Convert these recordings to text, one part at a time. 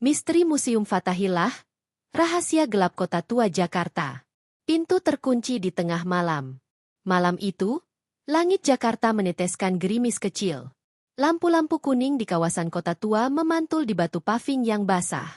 Misteri Museum Fathahillah, Rahasia Gelap Kota Tua Jakarta. Pintu terkunci di tengah malam. Malam itu, langit Jakarta meneteskan gerimis kecil. Lampu-lampu kuning di kawasan Kota Tua memantul di batu paving yang basah.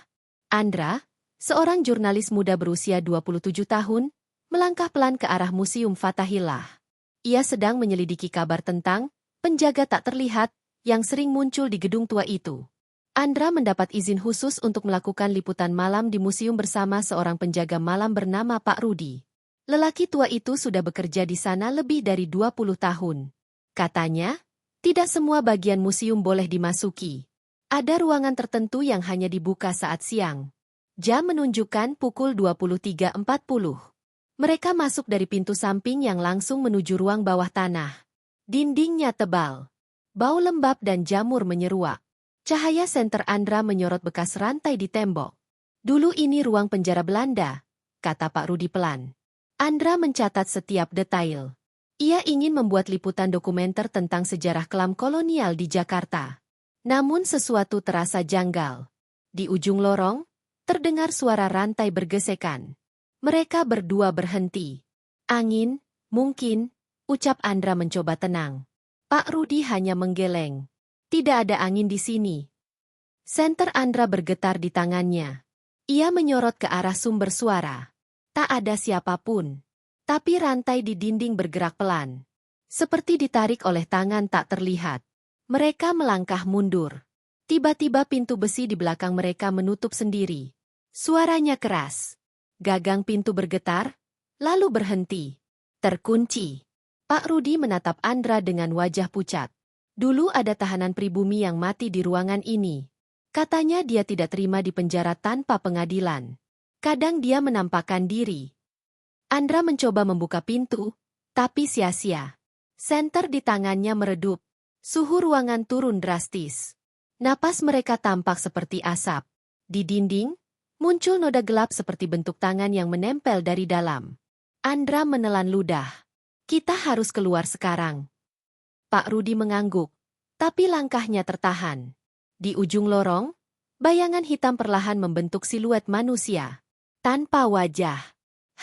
Andra, seorang jurnalis muda berusia 27 tahun, melangkah pelan ke arah Museum Fathahillah. Ia sedang menyelidiki kabar tentang penjaga tak terlihat yang sering muncul di gedung tua itu. Andra mendapat izin khusus untuk melakukan liputan malam di museum bersama seorang penjaga malam bernama Pak Rudi. Lelaki tua itu sudah bekerja di sana lebih dari 20 tahun. Katanya, tidak semua bagian museum boleh dimasuki. Ada ruangan tertentu yang hanya dibuka saat siang. Jam menunjukkan pukul 23.40. Mereka masuk dari pintu samping yang langsung menuju ruang bawah tanah. Dindingnya tebal. Bau lembab dan jamur menyeruak. Cahaya senter Andra menyorot bekas rantai di tembok. Dulu ini ruang penjara Belanda, kata Pak Rudi pelan. Andra mencatat setiap detail. Ia ingin membuat liputan dokumenter tentang sejarah kelam kolonial di Jakarta. Namun sesuatu terasa janggal. Di ujung lorong, terdengar suara rantai bergesekan. Mereka berdua berhenti. Angin, mungkin, ucap Andra mencoba tenang. Pak Rudi hanya menggeleng. Tidak ada angin di sini. Senter Andra bergetar di tangannya. Ia menyorot ke arah sumber suara. Tak ada siapapun. Tapi rantai di dinding bergerak pelan. Seperti ditarik oleh tangan tak terlihat. Mereka melangkah mundur. Tiba-tiba pintu besi di belakang mereka menutup sendiri. Suaranya keras. Gagang pintu bergetar, lalu berhenti. Terkunci. Pak Rudi menatap Andra dengan wajah pucat. Dulu ada tahanan pribumi yang mati di ruangan ini. Katanya dia tidak terima di penjara tanpa pengadilan. Kadang dia menampakkan diri. Andra mencoba membuka pintu, tapi sia-sia. Senter di tangannya meredup. Suhu ruangan turun drastis. Napas mereka tampak seperti asap. Di dinding, muncul noda gelap seperti bentuk tangan yang menempel dari dalam. Andra menelan ludah. Kita harus keluar sekarang. Pak Rudi mengangguk, tapi langkahnya tertahan. Di ujung lorong, bayangan hitam perlahan membentuk siluet manusia. Tanpa wajah,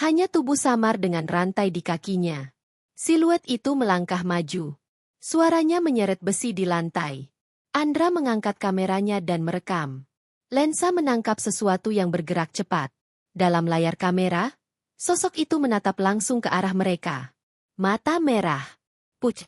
hanya tubuh samar dengan rantai di kakinya. Siluet itu melangkah maju. Suaranya menyeret besi di lantai. Andra mengangkat kameranya dan merekam. Lensa menangkap sesuatu yang bergerak cepat. Dalam layar kamera, sosok itu menatap langsung ke arah mereka. Mata merah. Puc.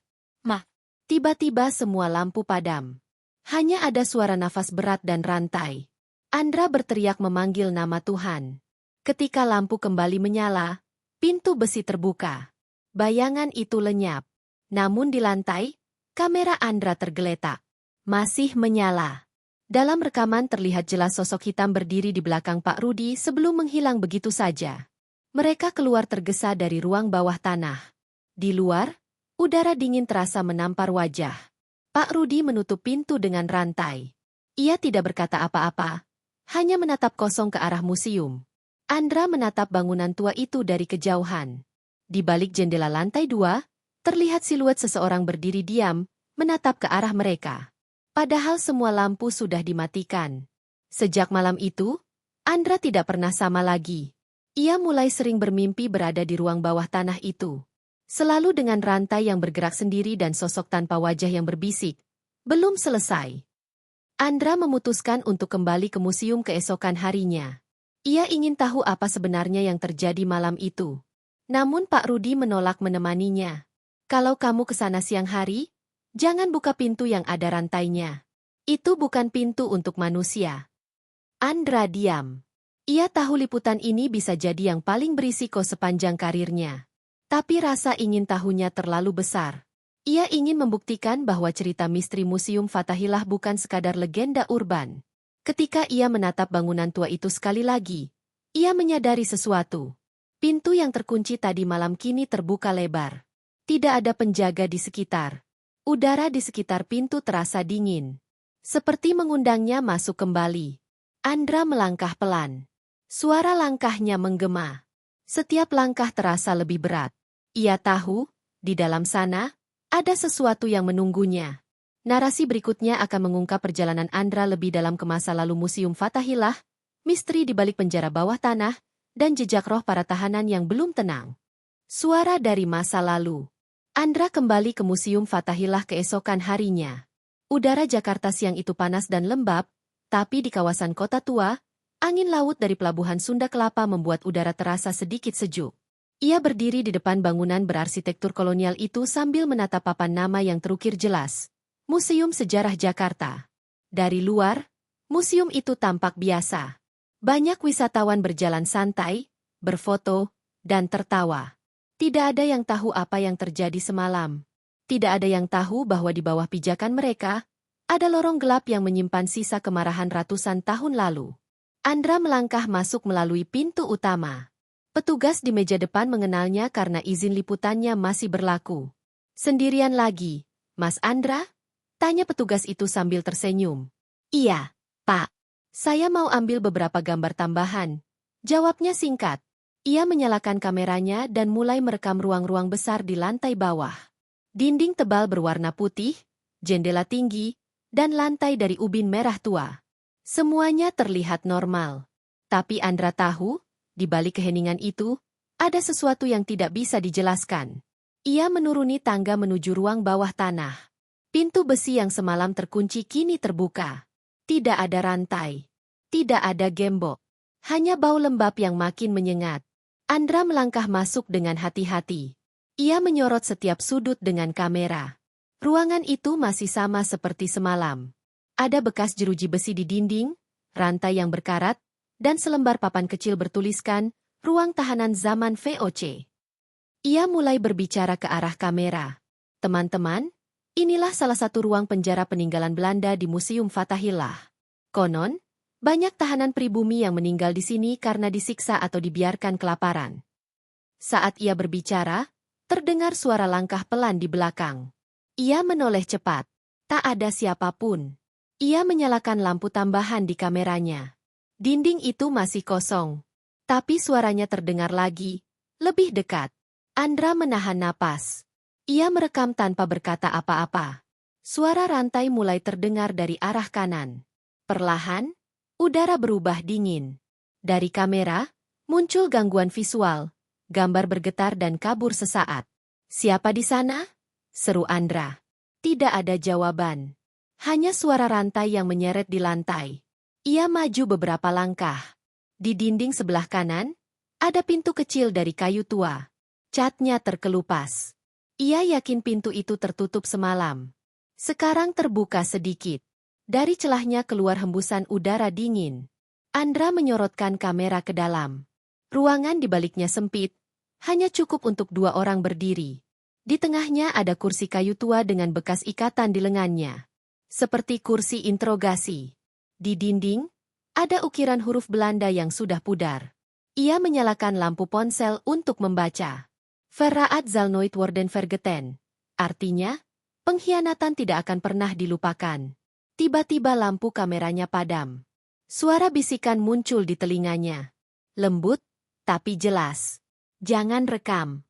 Tiba-tiba semua lampu padam. Hanya ada suara nafas berat dan rantai. Andra berteriak memanggil nama Tuhan. Ketika lampu kembali menyala, pintu besi terbuka. Bayangan itu lenyap. Namun di lantai, kamera Andra tergeletak. Masih menyala. Dalam rekaman terlihat jelas sosok hitam berdiri di belakang Pak Rudi sebelum menghilang begitu saja. Mereka keluar tergesa dari ruang bawah tanah. Di luar, udara dingin terasa menampar wajah. Pak Rudi menutup pintu dengan rantai. Ia tidak berkata apa-apa, hanya menatap kosong ke arah museum. Andra menatap bangunan tua itu dari kejauhan. Di balik jendela lantai 2, terlihat siluet seseorang berdiri diam, menatap ke arah mereka. Padahal semua lampu sudah dimatikan. Sejak malam itu, Andra tidak pernah sama lagi. Ia mulai sering bermimpi berada di ruang bawah tanah itu. Selalu dengan rantai yang bergerak sendiri dan sosok tanpa wajah yang berbisik. Belum selesai. Andra memutuskan untuk kembali ke museum keesokan harinya. Ia ingin tahu apa sebenarnya yang terjadi malam itu. Namun Pak Rudi menolak menemaninya. Kalau kamu ke sana siang hari, jangan buka pintu yang ada rantainya. Itu bukan pintu untuk manusia. Andra diam. Ia tahu liputan ini bisa jadi yang paling berisiko sepanjang karirnya. Tapi rasa ingin tahunya terlalu besar. Ia ingin membuktikan bahwa cerita misteri Museum Fathahillah bukan sekadar legenda urban. Ketika ia menatap bangunan tua itu sekali lagi, ia menyadari sesuatu. Pintu yang terkunci tadi malam kini terbuka lebar. Tidak ada penjaga di sekitar. Udara di sekitar pintu terasa dingin. Seperti mengundangnya masuk kembali. Andra melangkah pelan. Suara langkahnya menggema. Setiap langkah terasa lebih berat. Ia tahu, di dalam sana, ada sesuatu yang menunggunya. Narasi berikutnya akan mengungkap perjalanan Andra lebih dalam ke masa lalu Museum Fathahillah, misteri di balik penjara bawah tanah, dan jejak roh para tahanan yang belum tenang. Suara dari masa lalu. Andra kembali ke Museum Fathahillah keesokan harinya. Udara Jakarta siang itu panas dan lembab, tapi di kawasan kota tua, angin laut dari pelabuhan Sunda Kelapa membuat udara terasa sedikit sejuk. Ia berdiri di depan bangunan berarsitektur kolonial itu sambil menatap papan nama yang terukir jelas. Museum Sejarah Jakarta. Dari luar, museum itu tampak biasa. Banyak wisatawan berjalan santai, berfoto, dan tertawa. Tidak ada yang tahu apa yang terjadi semalam. Tidak ada yang tahu bahwa di bawah pijakan mereka, ada lorong gelap yang menyimpan sisa kemarahan ratusan tahun lalu. Andra melangkah masuk melalui pintu utama. Petugas di meja depan mengenalnya karena izin liputannya masih berlaku. Sendirian lagi, Mas Andra? Tanya petugas itu sambil tersenyum. Iya, Pak. Saya mau ambil beberapa gambar tambahan. Jawabnya singkat. Ia menyalakan kameranya dan mulai merekam ruang-ruang besar di lantai bawah. Dinding tebal berwarna putih, jendela tinggi, dan lantai dari ubin merah tua. Semuanya terlihat normal. Tapi Andra tahu, di balik keheningan itu, ada sesuatu yang tidak bisa dijelaskan. Ia menuruni tangga menuju ruang bawah tanah. Pintu besi yang semalam terkunci kini terbuka. Tidak ada rantai. Tidak ada gembok. Hanya bau lembab yang makin menyengat. Andra melangkah masuk dengan hati-hati. Ia menyorot setiap sudut dengan kamera. Ruangan itu masih sama seperti semalam. Ada bekas jeruji besi di dinding, rantai yang berkarat, dan selembar papan kecil bertuliskan, ruang tahanan zaman VOC. Ia mulai berbicara ke arah kamera. Teman-teman, inilah salah satu ruang penjara peninggalan Belanda di Museum Fathahillah. Konon, banyak tahanan pribumi yang meninggal di sini karena disiksa atau dibiarkan kelaparan. Saat ia berbicara, terdengar suara langkah pelan di belakang. Ia menoleh cepat. Tak ada siapapun. Ia menyalakan lampu tambahan di kameranya. Dinding itu masih kosong. Tapi suaranya terdengar lagi, lebih dekat. Andra menahan napas. Ia merekam tanpa berkata apa-apa. Suara rantai mulai terdengar dari arah kanan. Perlahan, udara berubah dingin. Dari kamera, muncul gangguan visual, gambar bergetar dan kabur sesaat. Siapa di sana? Seru Andra. Tidak ada jawaban. Hanya suara rantai yang menyeret di lantai. Ia maju beberapa langkah. Di dinding sebelah kanan, ada pintu kecil dari kayu tua. Catnya terkelupas. Ia yakin pintu itu tertutup semalam. Sekarang terbuka sedikit. Dari celahnya keluar hembusan udara dingin. Andra menyorotkan kamera ke dalam. Ruangan di baliknya sempit, hanya cukup untuk 2 orang berdiri. Di tengahnya ada kursi kayu tua dengan bekas ikatan di lengannya. Seperti kursi interogasi. Di dinding, ada ukiran huruf Belanda yang sudah pudar. Ia menyalakan lampu ponsel untuk membaca. Verraad zal nooit worden vergeten. Artinya, pengkhianatan tidak akan pernah dilupakan. Tiba-tiba lampu kameranya padam. Suara bisikan muncul di telinganya. Lembut, tapi jelas. Jangan rekam.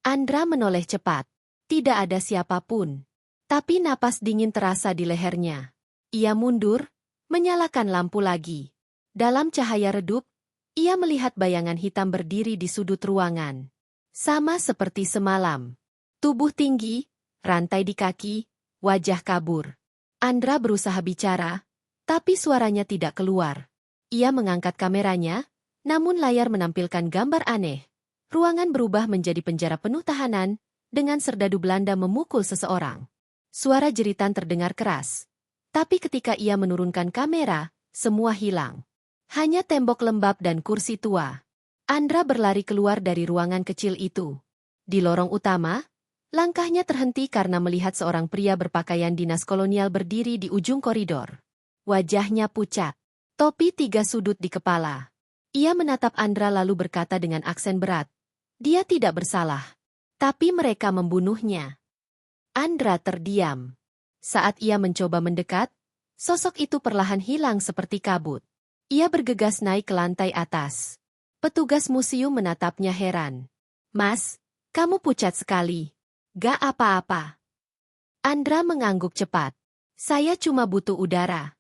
Andra menoleh cepat. Tidak ada siapapun. Tapi napas dingin terasa di lehernya. Ia mundur, menyalakan lampu lagi. Dalam cahaya redup, ia melihat bayangan hitam berdiri di sudut ruangan. Sama seperti semalam. Tubuh tinggi, rantai di kaki, wajah kabur. Andra berusaha bicara, tapi suaranya tidak keluar. Ia mengangkat kameranya, namun layar menampilkan gambar aneh. Ruangan berubah menjadi penjara penuh tahanan, dengan serdadu Belanda memukul seseorang. Suara jeritan terdengar keras. Tapi ketika ia menurunkan kamera, semua hilang. Hanya tembok lembab dan kursi tua. Andra berlari keluar dari ruangan kecil itu. Di lorong utama, langkahnya terhenti karena melihat seorang pria berpakaian dinas kolonial berdiri di ujung koridor. Wajahnya pucat, topi 3 sudut di kepala. Ia menatap Andra lalu berkata dengan aksen berat, "Dia tidak bersalah. Tapi mereka membunuhnya." Andra terdiam. Saat ia mencoba mendekat, sosok itu perlahan hilang seperti kabut. Ia bergegas naik ke lantai atas. Petugas museum menatapnya heran. "Mas, kamu pucat sekali." "Gak apa-apa." Andra mengangguk cepat. Saya cuma butuh udara.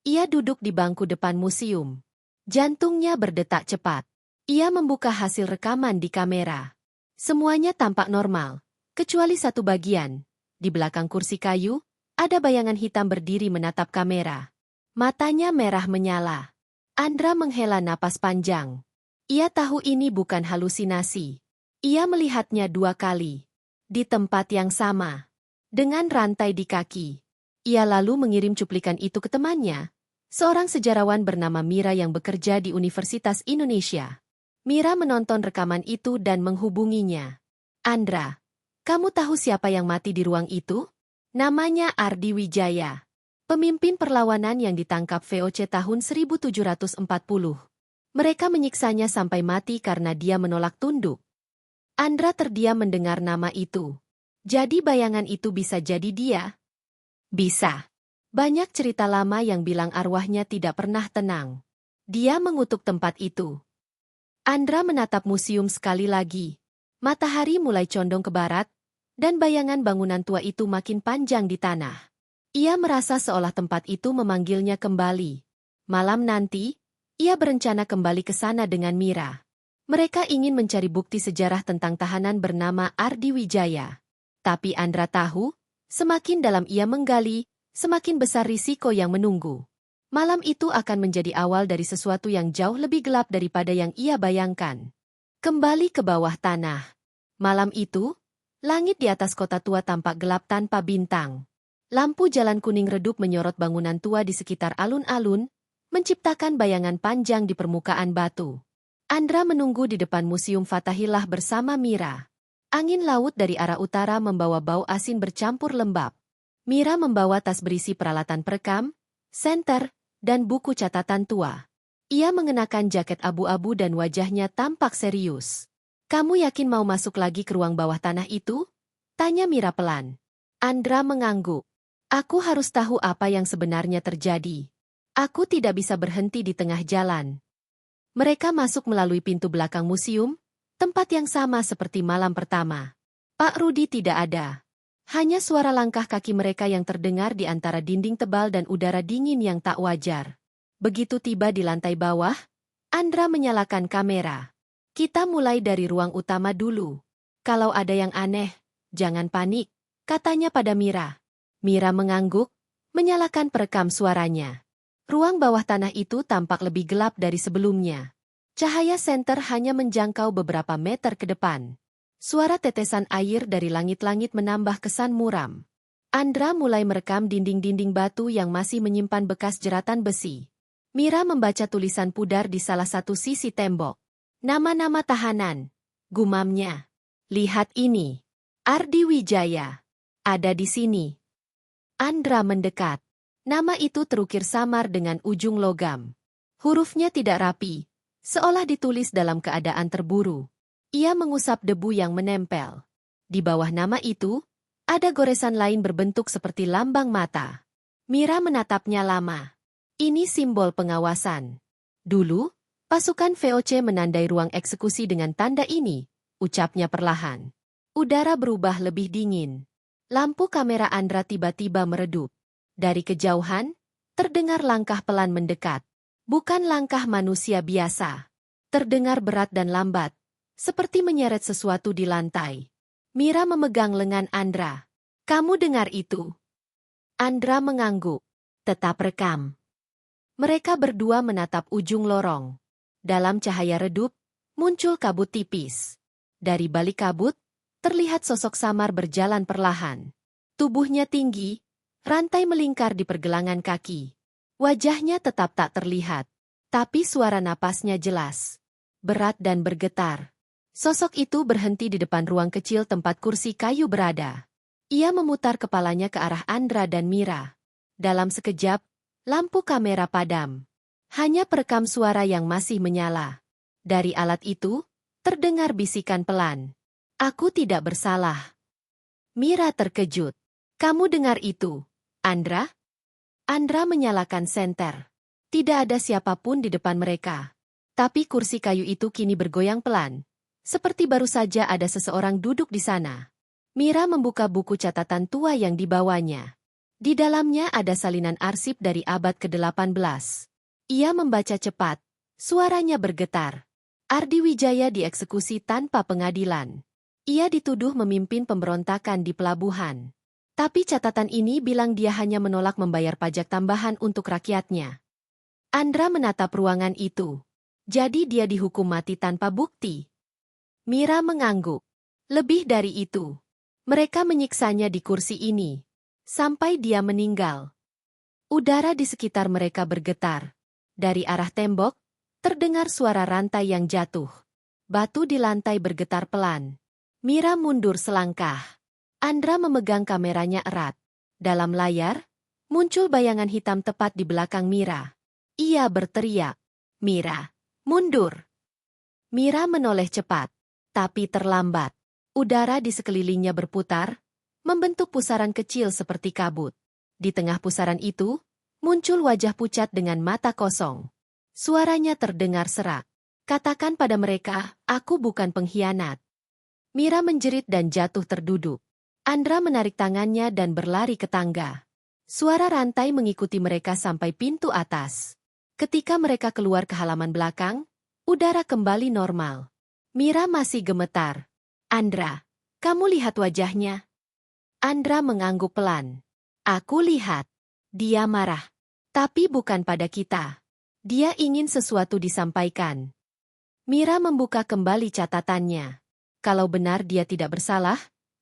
Ia duduk di bangku depan museum. Jantungnya berdetak cepat. Ia membuka hasil rekaman di kamera. Semuanya tampak normal, kecuali satu bagian. Di belakang kursi kayu, ada bayangan hitam berdiri menatap kamera. Matanya merah menyala. Andra menghela napas panjang. Ia tahu ini bukan halusinasi. Ia melihatnya 2 kali. Di tempat yang sama. Dengan rantai di kaki. Ia lalu mengirim cuplikan itu ke temannya, seorang sejarawan bernama Mira yang bekerja di Universitas Indonesia. Mira menonton rekaman itu dan menghubunginya. Andra, kamu tahu siapa yang mati di ruang itu? Namanya Ardi Wijaya. Pemimpin perlawanan yang ditangkap VOC tahun 1740. Mereka menyiksanya sampai mati karena dia menolak tunduk. Andra terdiam mendengar nama itu. Jadi bayangan itu bisa jadi dia? Bisa. Banyak cerita lama yang bilang arwahnya tidak pernah tenang. Dia mengutuk tempat itu. Andra menatap museum sekali lagi. Matahari mulai condong ke barat, dan bayangan bangunan tua itu makin panjang di tanah. Ia merasa seolah tempat itu memanggilnya kembali. Malam nanti, ia berencana kembali ke sana dengan Mira. Mereka ingin mencari bukti sejarah tentang tahanan bernama Ardi Wijaya. Tapi Andra tahu, semakin dalam ia menggali, semakin besar risiko yang menunggu. Malam itu akan menjadi awal dari sesuatu yang jauh lebih gelap daripada yang ia bayangkan. Kembali ke bawah tanah. Malam itu, langit di atas kota tua tampak gelap tanpa bintang. Lampu jalan kuning redup menyorot bangunan tua di sekitar alun-alun, menciptakan bayangan panjang di permukaan batu. Andra menunggu di depan Museum Fathahillah bersama Mira. Angin laut dari arah utara membawa bau asin bercampur lembab. Mira membawa tas berisi peralatan perekam, senter, dan buku catatan tua. Ia mengenakan jaket abu-abu dan wajahnya tampak serius. "Kamu yakin mau masuk lagi ke ruang bawah tanah itu?" tanya Mira pelan. Andra mengangguk. "Aku harus tahu apa yang sebenarnya terjadi. Aku tidak bisa berhenti di tengah jalan." Mereka masuk melalui pintu belakang museum, tempat yang sama seperti malam pertama. Pak Rudi tidak ada. Hanya suara langkah kaki mereka yang terdengar di antara dinding tebal dan udara dingin yang tak wajar. Begitu tiba di lantai bawah, Andra menyalakan kamera. "Kita mulai dari ruang utama dulu. Kalau ada yang aneh, jangan panik," katanya pada Mira. Mira mengangguk, menyalakan perekam suaranya. Ruang bawah tanah itu tampak lebih gelap dari sebelumnya. Cahaya senter hanya menjangkau beberapa meter ke depan. Suara tetesan air dari langit-langit menambah kesan muram. Andra mulai merekam dinding-dinding batu yang masih menyimpan bekas jeratan besi. Mira membaca tulisan pudar di salah satu sisi tembok. "Nama-nama tahanan," gumamnya. "Lihat ini. Ardi Wijaya. Ada di sini." Andra mendekat. Nama itu terukir samar dengan ujung logam. Hurufnya tidak rapi, seolah ditulis dalam keadaan terburu. Ia mengusap debu yang menempel. Di bawah nama itu, ada goresan lain berbentuk seperti lambang mata. Mira menatapnya lama. Ini simbol pengawasan. "Dulu, pasukan VOC menandai ruang eksekusi dengan tanda ini," ucapnya perlahan. Udara berubah lebih dingin. Lampu kamera Andra tiba-tiba meredup. Dari kejauhan, terdengar langkah pelan mendekat. Bukan langkah manusia biasa. Terdengar berat dan lambat, seperti menyeret sesuatu di lantai. Mira memegang lengan Andra. "Kamu dengar itu?" Andra mengangguk. "Tetap rekam." Mereka berdua menatap ujung lorong. Dalam cahaya redup, muncul kabut tipis. Dari balik kabut, terlihat sosok samar berjalan perlahan. Tubuhnya tinggi, rantai melingkar di pergelangan kaki. Wajahnya tetap tak terlihat, tapi suara napasnya jelas, berat dan bergetar. Sosok itu berhenti di depan ruang kecil tempat kursi kayu berada. Ia memutar kepalanya ke arah Andra dan Mira. Dalam sekejap, lampu kamera padam. Hanya perekam suara yang masih menyala. Dari alat itu, terdengar bisikan pelan. "Aku tidak bersalah." Mira terkejut. "Kamu dengar itu, Andra?" Andra menyalakan senter. Tidak ada siapapun di depan mereka. Tapi kursi kayu itu kini bergoyang pelan. Seperti baru saja ada seseorang duduk di sana. Mira membuka buku catatan tua yang dibawanya. Di dalamnya ada salinan arsip dari abad ke-18. Ia membaca cepat, suaranya bergetar. Ardi Wijaya dieksekusi tanpa pengadilan. Ia dituduh memimpin pemberontakan di pelabuhan. Tapi catatan ini bilang dia hanya menolak membayar pajak tambahan untuk rakyatnya. Andra menatap ruangan itu. Jadi dia dihukum mati tanpa bukti. Mira mengangguk. Lebih dari itu. Mereka menyiksanya di kursi ini. Sampai dia meninggal. Udara di sekitar mereka bergetar. Dari arah tembok, terdengar suara rantai yang jatuh. Batu di lantai bergetar pelan. Mira mundur selangkah. Andra memegang kameranya erat. Dalam layar, muncul bayangan hitam tepat di belakang Mira. Ia berteriak, "Mira, mundur!" Mira menoleh cepat, tapi terlambat. Udara di sekelilingnya berputar, membentuk pusaran kecil seperti kabut. Di tengah pusaran itu, muncul wajah pucat dengan mata kosong. Suaranya terdengar serak. "Katakan pada mereka, aku bukan pengkhianat." Mira menjerit dan jatuh terduduk. Andra menarik tangannya dan berlari ke tangga. Suara rantai mengikuti mereka sampai pintu atas. Ketika mereka keluar ke halaman belakang, udara kembali normal. Mira masih gemetar. "Andra, kamu lihat wajahnya?" Andra mengangguk pelan. "Aku lihat." Dia marah. Tapi bukan pada kita. Dia ingin sesuatu disampaikan. Mira membuka kembali catatannya. Kalau benar dia tidak bersalah,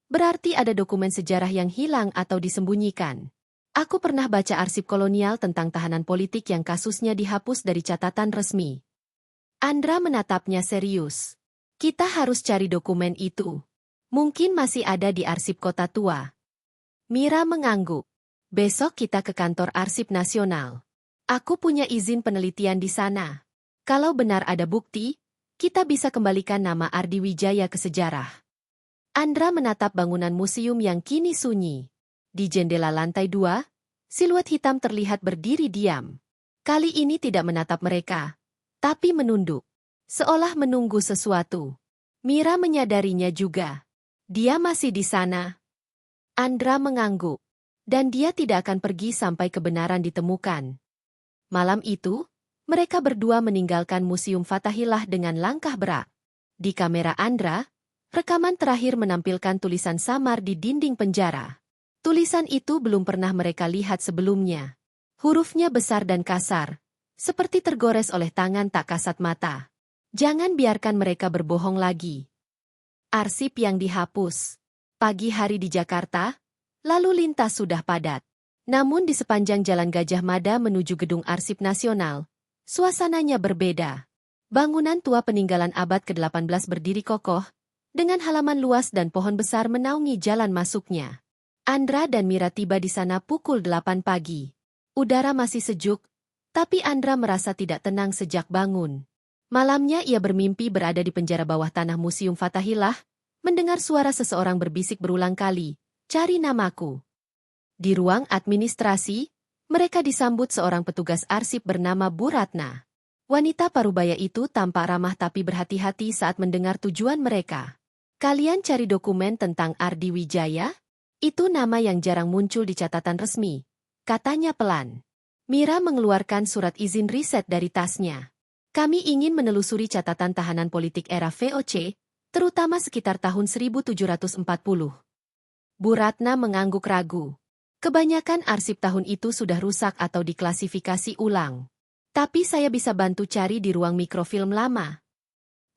berarti ada dokumen sejarah yang hilang atau disembunyikan. Aku pernah baca arsip kolonial tentang tahanan politik yang kasusnya dihapus dari catatan resmi. Andra menatapnya serius. "Kita harus cari dokumen itu. Mungkin masih ada di arsip kota tua." Mira mengangguk. "Besok kita ke kantor arsip nasional. Aku punya izin penelitian di sana. Kalau benar ada bukti, kita bisa kembalikan nama Ardi Wijaya ke sejarah." Andra menatap bangunan museum yang kini sunyi. Di jendela lantai 2, siluet hitam terlihat berdiri diam. Kali ini tidak menatap mereka, tapi menunduk. Seolah menunggu sesuatu. Mira menyadarinya juga. Dia masih di sana. Andra mengangguk. Dan dia tidak akan pergi sampai kebenaran ditemukan. Malam itu, mereka berdua meninggalkan Museum Fathahillah dengan langkah berat. Di kamera Andra, rekaman terakhir menampilkan tulisan samar di dinding penjara. Tulisan itu belum pernah mereka lihat sebelumnya. Hurufnya besar dan kasar, seperti tergores oleh tangan tak kasat mata. Jangan biarkan mereka berbohong lagi. Arsip yang dihapus. Pagi hari di Jakarta, lalu lintas sudah padat. Namun di sepanjang Jalan Gajah Mada menuju Gedung Arsip Nasional, suasananya berbeda. Bangunan tua peninggalan abad ke-18 berdiri kokoh, dengan halaman luas dan pohon besar menaungi jalan masuknya. Andra dan Mira tiba di sana pukul 8 pagi. Udara masih sejuk, tapi Andra merasa tidak tenang sejak bangun. Malamnya ia bermimpi berada di penjara bawah tanah Museum Fathahillah, mendengar suara seseorang berbisik berulang kali, "Cari namaku." Di ruang administrasi, mereka disambut seorang petugas arsip bernama Bu Ratna. Wanita parubaya itu tampak ramah tapi berhati-hati saat mendengar tujuan mereka. "Kalian cari dokumen tentang Ardi Wijaya? Itu nama yang jarang muncul di catatan resmi," katanya pelan. Mira mengeluarkan surat izin riset dari tasnya. "Kami ingin menelusuri catatan tahanan politik era VOC, terutama sekitar tahun 1740. Bu Ratna mengangguk ragu. "Kebanyakan arsip tahun itu sudah rusak atau diklasifikasi ulang. Tapi saya bisa bantu cari di ruang mikrofilm lama."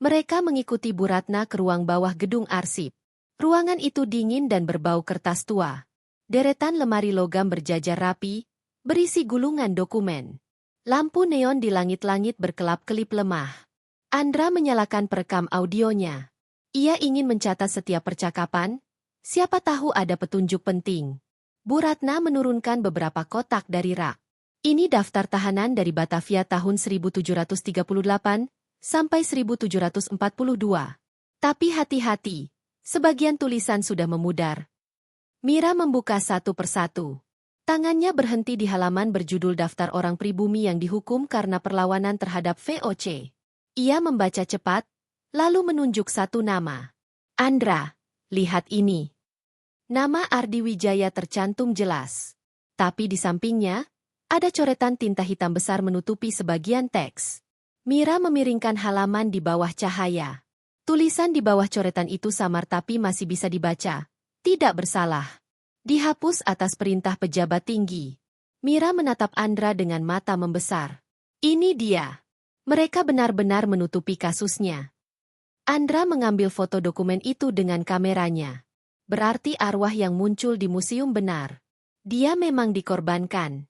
Mereka mengikuti Bu Ratna ke ruang bawah gedung arsip. Ruangan itu dingin dan berbau kertas tua. Deretan lemari logam berjajar rapi, berisi gulungan dokumen. Lampu neon di langit-langit berkelap-kelip lemah. Andra menyalakan perekam audionya. Ia ingin mencatat setiap percakapan, siapa tahu ada petunjuk penting. Bu Ratna menurunkan beberapa kotak dari rak. "Ini daftar tahanan dari Batavia tahun 1738 sampai 1742. Tapi hati-hati, sebagian tulisan sudah memudar." Mira membuka satu persatu. Tangannya berhenti di halaman berjudul Daftar Orang Pribumi yang Dihukum Karena Perlawanan Terhadap VOC. Ia membaca cepat, lalu menunjuk satu nama. "Andra, lihat ini." Nama Ardi Wijaya tercantum jelas. Tapi di sampingnya, ada coretan tinta hitam besar menutupi sebagian teks. Mira memiringkan halaman di bawah cahaya. Tulisan di bawah coretan itu samar tapi masih bisa dibaca. Tidak bersalah. Dihapus atas perintah pejabat tinggi. Mira menatap Andra dengan mata membesar. Ini dia. Mereka benar-benar menutupi kasusnya. Andra mengambil foto dokumen itu dengan kameranya. Berarti arwah yang muncul di museum benar. Dia memang dikorbankan.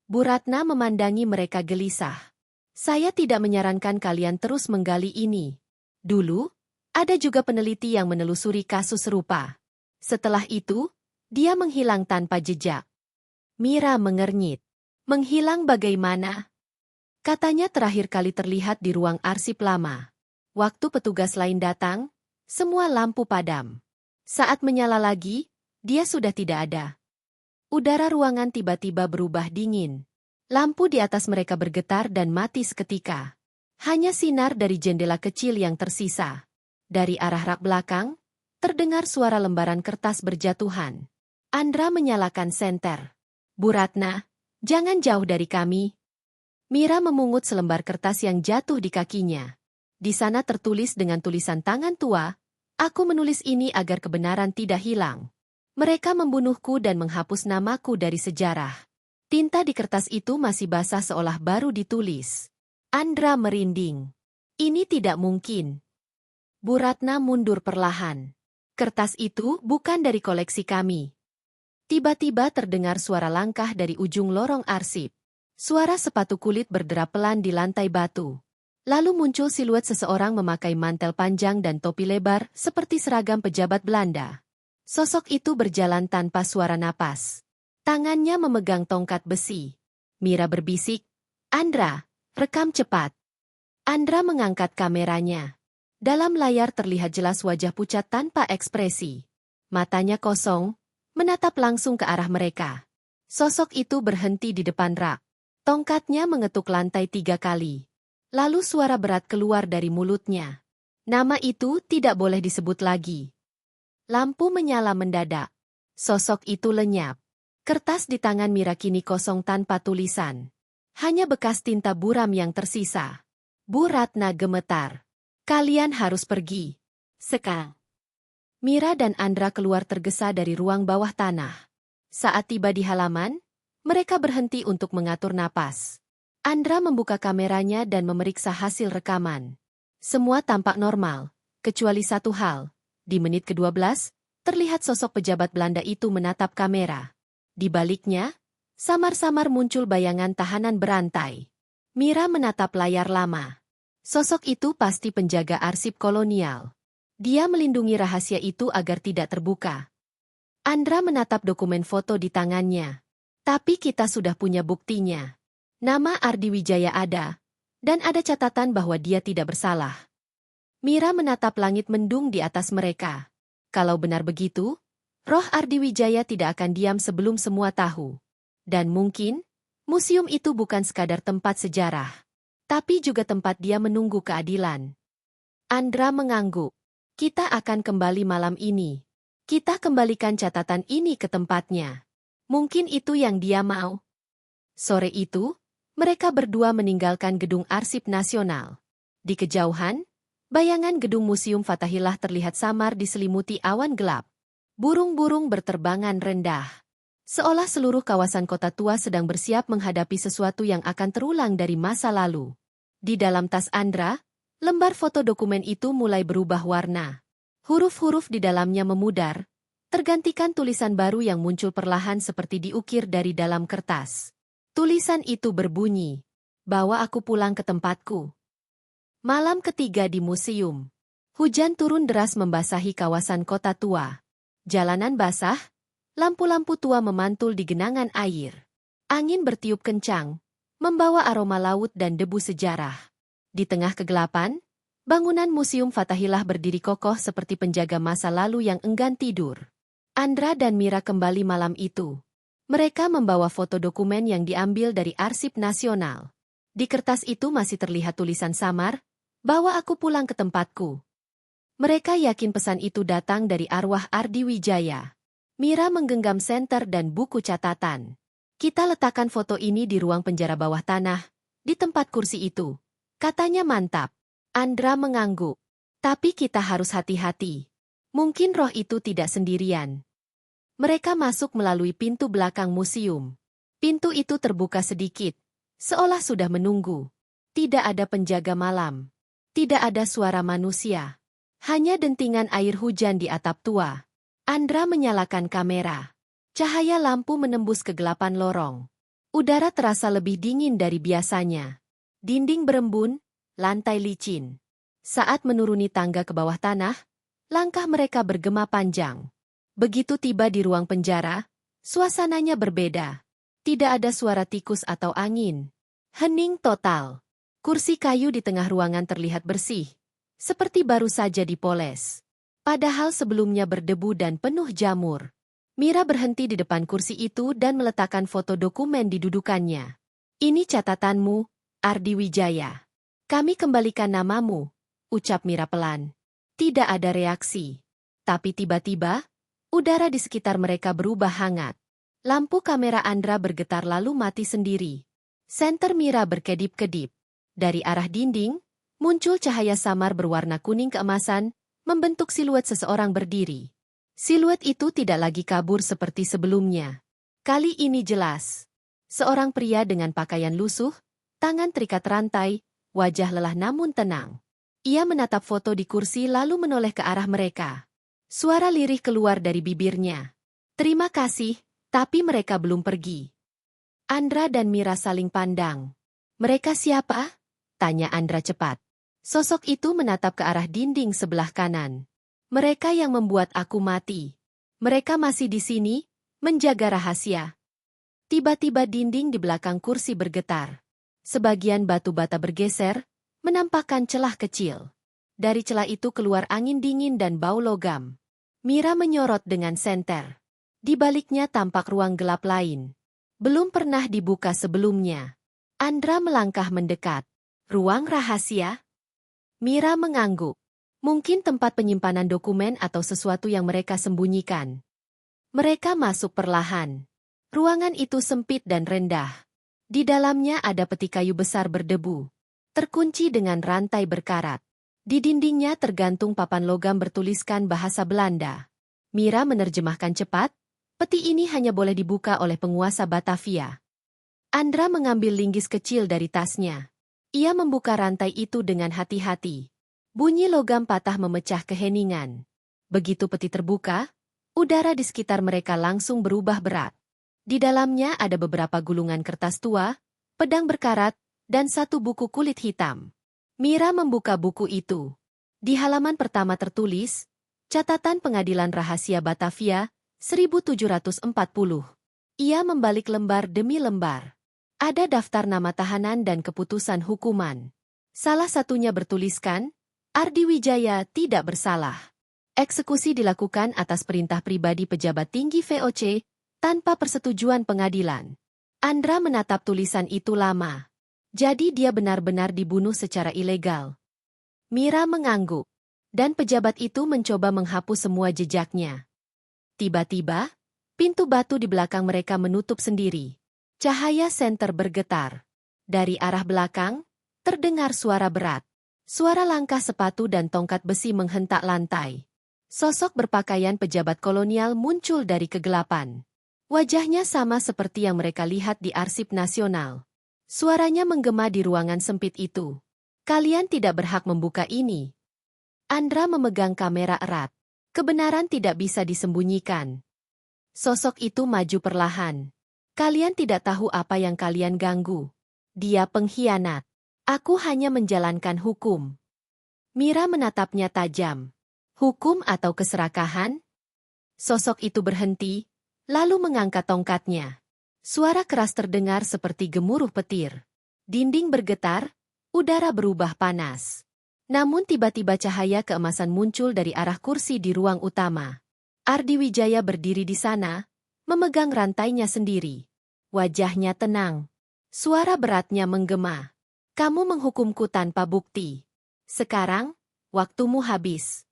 Bu Ratna memandangi mereka gelisah. Saya tidak menyarankan kalian terus menggali ini. Dulu, ada juga peneliti yang menelusuri kasus serupa. Setelah itu, dia menghilang tanpa jejak. Mira mengernyit. Menghilang bagaimana? Katanya terakhir kali terlihat di ruang arsip lama. Waktu petugas lain datang, semua lampu padam. Saat menyala lagi, dia sudah tidak ada. Udara ruangan tiba-tiba berubah dingin. Lampu di atas mereka bergetar dan mati seketika. Hanya sinar dari jendela kecil yang tersisa. Dari arah rak belakang, terdengar suara lembaran kertas berjatuhan. Andra menyalakan senter. Bu Ratna, jangan jauh dari kami. Mira memungut selembar kertas yang jatuh di kakinya. Di sana tertulis dengan tulisan tangan tua, aku menulis ini agar kebenaran tidak hilang. Mereka membunuhku dan menghapus namaku dari sejarah. Tinta di kertas itu masih basah seolah baru ditulis. Andra merinding. Ini tidak mungkin. Bu Ratna mundur perlahan. Kertas itu bukan dari koleksi kami. Tiba-tiba terdengar suara langkah dari ujung lorong arsip. Suara sepatu kulit berderap pelan di lantai batu. Lalu muncul siluet seseorang memakai mantel panjang dan topi lebar seperti seragam pejabat Belanda. Sosok itu berjalan tanpa suara napas. Tangannya memegang tongkat besi. Mira berbisik, Andra, rekam cepat. Andra mengangkat kameranya. Dalam layar terlihat jelas wajah pucat tanpa ekspresi. Matanya kosong, menatap langsung ke arah mereka. Sosok itu berhenti di depan rak. Tongkatnya mengetuk lantai 3 kali. Lalu suara berat keluar dari mulutnya. Nama itu tidak boleh disebut lagi. Lampu menyala mendadak. Sosok itu lenyap. Kertas di tangan Mira kini kosong tanpa tulisan. Hanya bekas tinta buram yang tersisa. Bu Ratna gemetar. Kalian harus pergi. Sekarang. Mira dan Andra keluar tergesa dari ruang bawah tanah. Saat tiba di halaman, mereka berhenti untuk mengatur napas. Andra membuka kameranya dan memeriksa hasil rekaman. Semua tampak normal, kecuali satu hal. Di menit ke-12, terlihat sosok pejabat Belanda itu menatap kamera. Di baliknya, samar-samar muncul bayangan tahanan berantai. Mira menatap layar lama. Sosok itu pasti penjaga arsip kolonial. Dia melindungi rahasia itu agar tidak terbuka. Andra menatap dokumen foto di tangannya. Tapi kita sudah punya buktinya. Nama Ardi Wijaya ada, dan ada catatan bahwa dia tidak bersalah. Mira menatap langit mendung di atas mereka. Kalau benar begitu, roh Ardi Wijaya tidak akan diam sebelum semua tahu. Dan mungkin, museum itu bukan sekadar tempat sejarah, tapi juga tempat dia menunggu keadilan. Andra mengangguk. Kita akan kembali malam ini. Kita kembalikan catatan ini ke tempatnya. Mungkin itu yang dia mau. Sore itu, mereka berdua meninggalkan gedung Arsip Nasional. Di kejauhan, bayangan gedung Museum Fathahillah terlihat samar diselimuti awan gelap. Burung-burung berterbangan rendah. Seolah seluruh kawasan kota tua sedang bersiap menghadapi sesuatu yang akan terulang dari masa lalu. Di dalam tas Andra, lembar foto dokumen itu mulai berubah warna. Huruf-huruf di dalamnya memudar, tergantikan tulisan baru yang muncul perlahan seperti diukir dari dalam kertas. Tulisan itu berbunyi, "Bawa aku pulang ke tempatku." Malam ketiga di museum. Hujan turun deras membasahi kawasan kota tua. Jalanan basah, lampu-lampu tua memantul di genangan air. Angin bertiup kencang, membawa aroma laut dan debu sejarah. Di tengah kegelapan, bangunan Museum Fathahillah berdiri kokoh seperti penjaga masa lalu yang enggan tidur. Andra dan Mira kembali malam itu. Mereka membawa foto dokumen yang diambil dari Arsip Nasional. Di kertas itu masih terlihat tulisan samar, "Bawa aku pulang ke tempatku." Mereka yakin pesan itu datang dari arwah Ardi Wijaya. Mira menggenggam senter dan buku catatan. Kita letakkan foto ini di ruang penjara bawah tanah, di tempat kursi itu. Katanya mantap. Andra mengangguk. Tapi kita harus hati-hati. Mungkin roh itu tidak sendirian. Mereka masuk melalui pintu belakang museum. Pintu itu terbuka sedikit, seolah sudah menunggu. Tidak ada penjaga malam. Tidak ada suara manusia. Hanya dentingan air hujan di atap tua. Andra menyalakan kamera. Cahaya lampu menembus kegelapan lorong. Udara terasa lebih dingin dari biasanya. Dinding berembun, lantai licin. Saat menuruni tangga ke bawah tanah, langkah mereka bergema panjang. Begitu tiba di ruang penjara, suasananya berbeda. Tidak ada suara tikus atau angin. Hening total. Kursi kayu di tengah ruangan terlihat bersih, seperti baru saja dipoles. Padahal sebelumnya berdebu dan penuh jamur. Mira berhenti di depan kursi itu dan meletakkan foto dokumen di dudukannya. Ini catatanmu, Ardi Wijaya. Kami kembalikan namamu, ucap Mira pelan. Tidak ada reaksi. Tapi tiba-tiba, udara di sekitar mereka berubah hangat. Lampu kamera Andra bergetar lalu mati sendiri. Senter Mira berkedip-kedip. Dari arah dinding, muncul cahaya samar berwarna kuning keemasan, membentuk siluet seseorang berdiri. Siluet itu tidak lagi kabur seperti sebelumnya. Kali ini jelas. Seorang pria dengan pakaian lusuh, tangan terikat rantai, wajah lelah namun tenang. Ia menatap foto di kursi lalu menoleh ke arah mereka. Suara lirih keluar dari bibirnya. Terima kasih, tapi mereka belum pergi. Andra dan Mira saling pandang. Mereka siapa? Tanya Andra cepat. Sosok itu menatap ke arah dinding sebelah kanan. Mereka yang membuat aku mati. Mereka masih di sini, menjaga rahasia. Tiba-tiba dinding di belakang kursi bergetar. Sebagian batu bata bergeser, menampakkan celah kecil. Dari celah itu keluar angin dingin dan bau logam. Mira menyorot dengan senter. Di baliknya tampak ruang gelap lain. Belum pernah dibuka sebelumnya. Andra melangkah mendekat. Ruang rahasia? Mira mengangguk. Mungkin tempat penyimpanan dokumen atau sesuatu yang mereka sembunyikan. Mereka masuk perlahan. Ruangan itu sempit dan rendah. Di dalamnya ada peti kayu besar berdebu. Terkunci dengan rantai berkarat. Di dindingnya tergantung papan logam bertuliskan bahasa Belanda. Mira menerjemahkan cepat, peti ini hanya boleh dibuka oleh penguasa Batavia. Andra mengambil linggis kecil dari tasnya. Ia membuka rantai itu dengan hati-hati. Bunyi logam patah memecah keheningan. Begitu peti terbuka, udara di sekitar mereka langsung berubah berat. Di dalamnya ada beberapa gulungan kertas tua, pedang berkarat, dan satu buku kulit hitam. Mira membuka buku itu. Di halaman pertama tertulis, Catatan Pengadilan Rahasia Batavia, 1740. Ia membalik lembar demi lembar. Ada daftar nama tahanan dan keputusan hukuman. Salah satunya bertuliskan, Ardi Wijaya tidak bersalah. Eksekusi dilakukan atas perintah pribadi pejabat tinggi VOC, tanpa persetujuan pengadilan. Andra menatap tulisan itu lama. Jadi dia benar-benar dibunuh secara ilegal. Mira mengangguk. Dan pejabat itu mencoba menghapus semua jejaknya. Tiba-tiba, pintu batu di belakang mereka menutup sendiri. Cahaya senter bergetar. Dari arah belakang, terdengar suara berat. Suara langkah sepatu dan tongkat besi menghentak lantai. Sosok berpakaian pejabat kolonial muncul dari kegelapan. Wajahnya sama seperti yang mereka lihat di Arsip Nasional. Suaranya menggema di ruangan sempit itu. Kalian tidak berhak membuka ini. Andra memegang kamera erat. Kebenaran tidak bisa disembunyikan. Sosok itu maju perlahan. Kalian tidak tahu apa yang kalian ganggu. Dia pengkhianat. Aku hanya menjalankan hukum. Mira menatapnya tajam. Hukum atau keserakahan? Sosok itu berhenti, lalu mengangkat tongkatnya. Suara keras terdengar seperti gemuruh petir. Dinding bergetar, udara berubah panas. Namun tiba-tiba cahaya keemasan muncul dari arah kursi di ruang utama. Ardi Wijaya berdiri di sana, memegang rantainya sendiri. Wajahnya tenang. Suara beratnya menggema. Kamu menghukumku tanpa bukti. Sekarang, waktumu habis.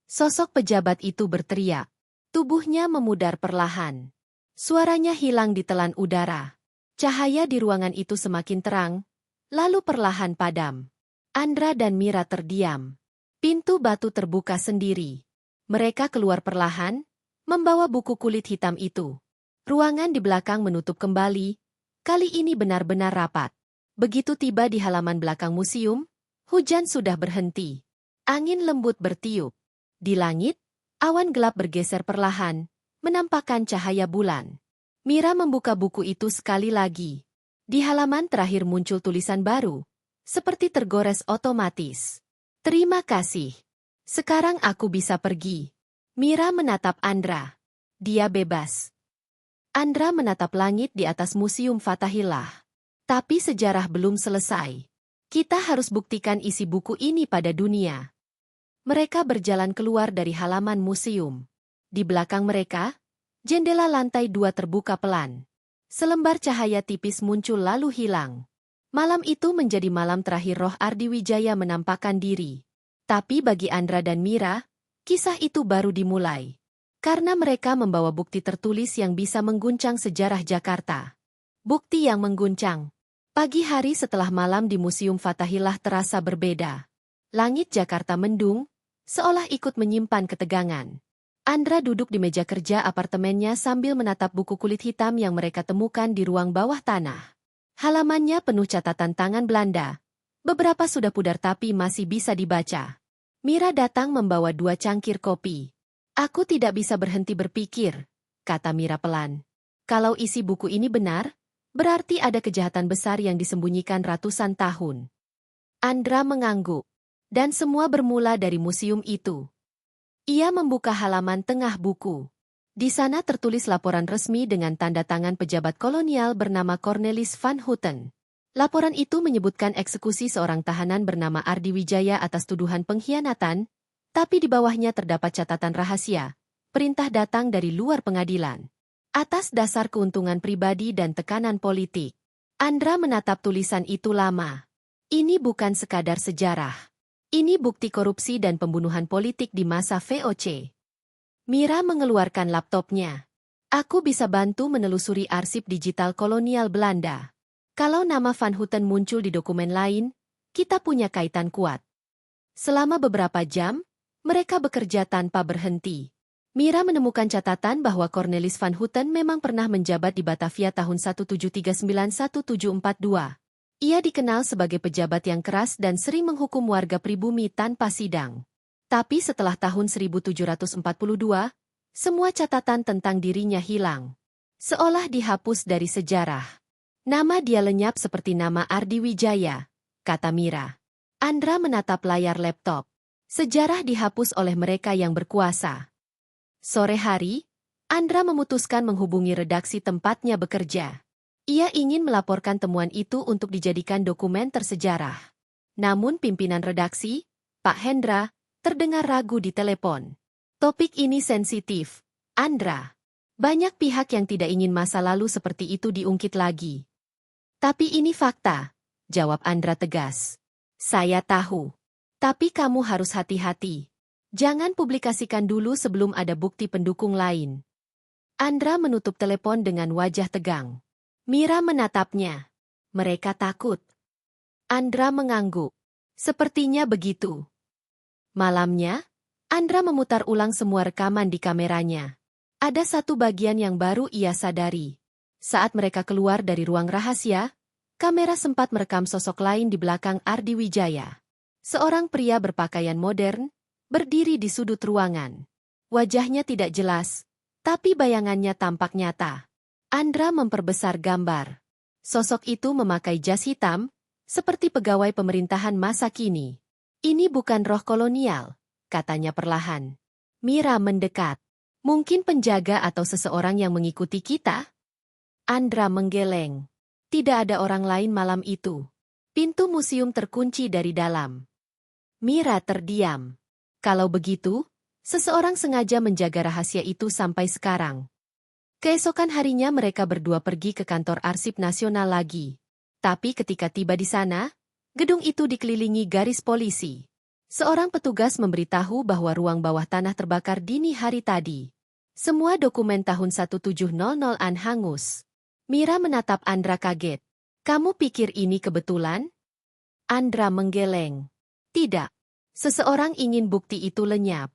Sosok pejabat itu berteriak. Tubuhnya memudar perlahan. Suaranya hilang ditelan udara. Cahaya di ruangan itu semakin terang, lalu perlahan padam. Andra dan Mira terdiam. Pintu batu terbuka sendiri. Mereka keluar perlahan, membawa buku kulit hitam itu. Ruangan di belakang menutup kembali, kali ini benar-benar rapat. Begitu tiba di halaman belakang museum, hujan sudah berhenti. Angin lembut bertiup. Di langit, awan gelap bergeser perlahan, menampakkan cahaya bulan. Mira membuka buku itu sekali lagi. Di halaman terakhir muncul tulisan baru, seperti tergores otomatis. Terima kasih. Sekarang aku bisa pergi. Mira menatap Andra. Dia bebas. Andra menatap langit di atas Museum Fathahillah. Tapi sejarah belum selesai. Kita harus buktikan isi buku ini pada dunia. Mereka berjalan keluar dari halaman museum. Di belakang mereka, jendela lantai 2 terbuka pelan. Selembar cahaya tipis muncul lalu hilang. Malam itu menjadi malam terakhir roh Ardi Wijaya menampakkan diri. Tapi bagi Andra dan Mira, kisah itu baru dimulai. Karena mereka membawa bukti tertulis yang bisa mengguncang sejarah Jakarta. Bukti yang mengguncang. Pagi hari setelah malam di Museum Fathahillah terasa berbeda. Langit Jakarta mendung, seolah ikut menyimpan ketegangan. Andra duduk di meja kerja apartemennya sambil menatap buku kulit hitam yang mereka temukan di ruang bawah tanah. Halamannya penuh catatan tangan Belanda. Beberapa sudah pudar tapi masih bisa dibaca. Mira datang membawa 2 cangkir kopi. Aku tidak bisa berhenti berpikir, kata Mira pelan. Kalau isi buku ini benar, berarti ada kejahatan besar yang disembunyikan ratusan tahun. Andra mengangguk. Dan semua bermula dari museum itu. Ia membuka halaman tengah buku. Di sana tertulis laporan resmi dengan tanda tangan pejabat kolonial bernama Cornelis van Houten. Laporan itu menyebutkan eksekusi seorang tahanan bernama Ardi Wijaya atas tuduhan pengkhianatan, tapi di bawahnya terdapat catatan rahasia. Perintah datang dari luar pengadilan. Atas dasar keuntungan pribadi dan tekanan politik. Andra menatap tulisan itu lama. Ini bukan sekadar sejarah. Ini bukti korupsi dan pembunuhan politik di masa VOC. Mira mengeluarkan laptopnya. Aku bisa bantu menelusuri arsip digital kolonial Belanda. Kalau nama Van Houten muncul di dokumen lain, kita punya kaitan kuat. Selama beberapa jam, mereka bekerja tanpa berhenti. Mira menemukan catatan bahwa Cornelis van Houten memang pernah menjabat di Batavia tahun 1739-1742. Ia dikenal sebagai pejabat yang keras dan sering menghukum warga pribumi tanpa sidang. Tapi setelah tahun 1742, semua catatan tentang dirinya hilang. Seolah dihapus dari sejarah. Nama dia lenyap seperti nama Ardi Wijaya, kata Mira. Andra menatap layar laptop. Sejarah dihapus oleh mereka yang berkuasa. Sore hari, Andra memutuskan menghubungi redaksi tempatnya bekerja. Ia ingin melaporkan temuan itu untuk dijadikan dokumen tersejarah. Namun pimpinan redaksi, Pak Hendra, terdengar ragu di telepon. Topik ini sensitif, Andra. Banyak pihak yang tidak ingin masa lalu seperti itu diungkit lagi. Tapi ini fakta, jawab Andra tegas. Saya tahu. Tapi kamu harus hati-hati. Jangan publikasikan dulu sebelum ada bukti pendukung lain. Andra menutup telepon dengan wajah tegang. Mira menatapnya. Mereka takut. Andra mengangguk. Sepertinya begitu. Malamnya, Andra memutar ulang semua rekaman di kameranya. Ada satu bagian yang baru ia sadari. Saat mereka keluar dari ruang rahasia, kamera sempat merekam sosok lain di belakang Ardi Wijaya. Seorang pria berpakaian modern, berdiri di sudut ruangan. Wajahnya tidak jelas, tapi bayangannya tampak nyata. Andra memperbesar gambar. Sosok itu memakai jas hitam, seperti pegawai pemerintahan masa kini. Ini bukan roh kolonial, katanya perlahan. Mira mendekat. Mungkin penjaga atau seseorang yang mengikuti kita? Andra menggeleng. Tidak ada orang lain malam itu. Pintu museum terkunci dari dalam. Mira terdiam. Kalau begitu, seseorang sengaja menjaga rahasia itu sampai sekarang. Keesokan harinya mereka berdua pergi ke kantor Arsip Nasional lagi. Tapi ketika tiba di sana, gedung itu dikelilingi garis polisi. Seorang petugas memberitahu bahwa ruang bawah tanah terbakar dini hari tadi. Semua dokumen tahun 1700-an hangus. Mira menatap Andra kaget. Kamu pikir ini kebetulan? Andra menggeleng. Tidak. Seseorang ingin bukti itu lenyap.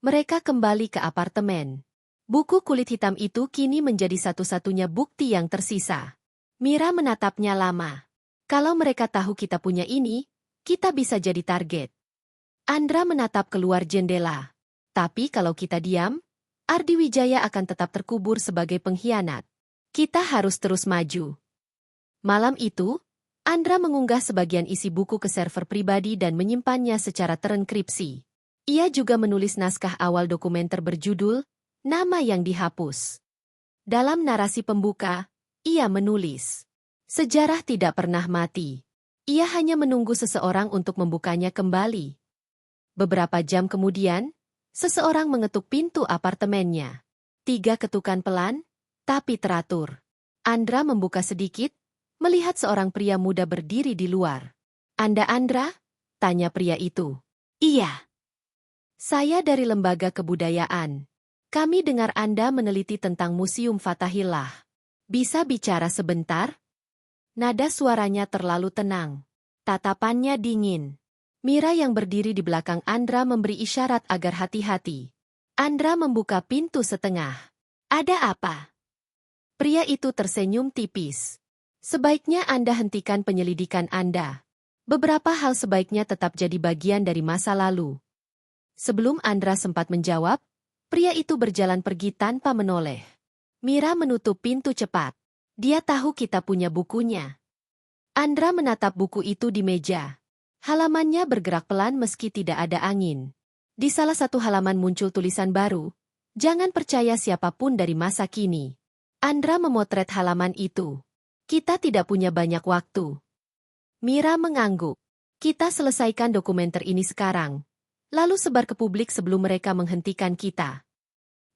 Mereka kembali ke apartemen. Buku kulit hitam itu kini menjadi satu-satunya bukti yang tersisa. Mira menatapnya lama. Kalau mereka tahu kita punya ini, kita bisa jadi target. Andra menatap keluar jendela. Tapi kalau kita diam, Ardi Wijaya akan tetap terkubur sebagai pengkhianat. Kita harus terus maju. Malam itu, Andra mengunggah sebagian isi buku ke server pribadi dan menyimpannya secara terenkripsi. Ia juga menulis naskah awal dokumenter berjudul Nama yang Dihapus. Dalam narasi pembuka, ia menulis, "Sejarah tidak pernah mati. Ia hanya menunggu seseorang untuk membukanya kembali." Beberapa jam kemudian, seseorang mengetuk pintu apartemennya. 3 ketukan pelan, tapi teratur. Andra membuka sedikit, melihat seorang pria muda berdiri di luar. "Anda Andra?" tanya pria itu. "Iya. Saya dari Lembaga Kebudayaan. Kami dengar Anda meneliti tentang Museum Fathahillah. Bisa bicara sebentar?" Nada suaranya terlalu tenang. Tatapannya dingin. Mira yang berdiri di belakang Andra memberi isyarat agar hati-hati. Andra membuka pintu setengah. "Ada apa?" Pria itu tersenyum tipis. "Sebaiknya Anda hentikan penyelidikan Anda. Beberapa hal sebaiknya tetap jadi bagian dari masa lalu." Sebelum Andra sempat menjawab, pria itu berjalan pergi tanpa menoleh. Mira menutup pintu cepat. Dia tahu kita punya bukunya. Andra menatap buku itu di meja. Halamannya bergerak pelan meski tidak ada angin. Di salah satu halaman muncul tulisan baru, "Jangan percaya siapapun dari masa kini." Andra memotret halaman itu. "Kita tidak punya banyak waktu." Mira mengangguk. "Kita selesaikan dokumenter ini sekarang, lalu sebar ke publik sebelum mereka menghentikan kita."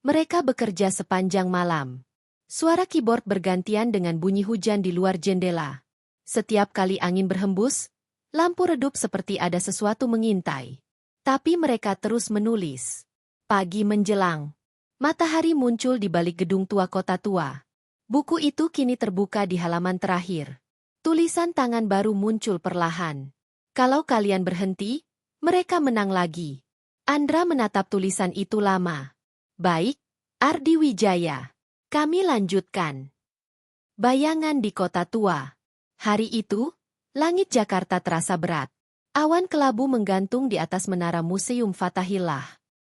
Mereka bekerja sepanjang malam. Suara keyboard bergantian dengan bunyi hujan di luar jendela. Setiap kali angin berhembus, lampu redup seperti ada sesuatu mengintai. Tapi mereka terus menulis. Pagi menjelang. Matahari muncul di balik gedung tua kota tua. Buku itu kini terbuka di halaman terakhir. Tulisan tangan baru muncul perlahan. "Kalau kalian berhenti, mereka menang lagi." Andra menatap tulisan itu lama. "Baik, Ardi Wijaya. Kami lanjutkan." Bayangan di kota tua. Hari itu, langit Jakarta terasa berat. Awan kelabu menggantung di atas menara Museum Fathahillah.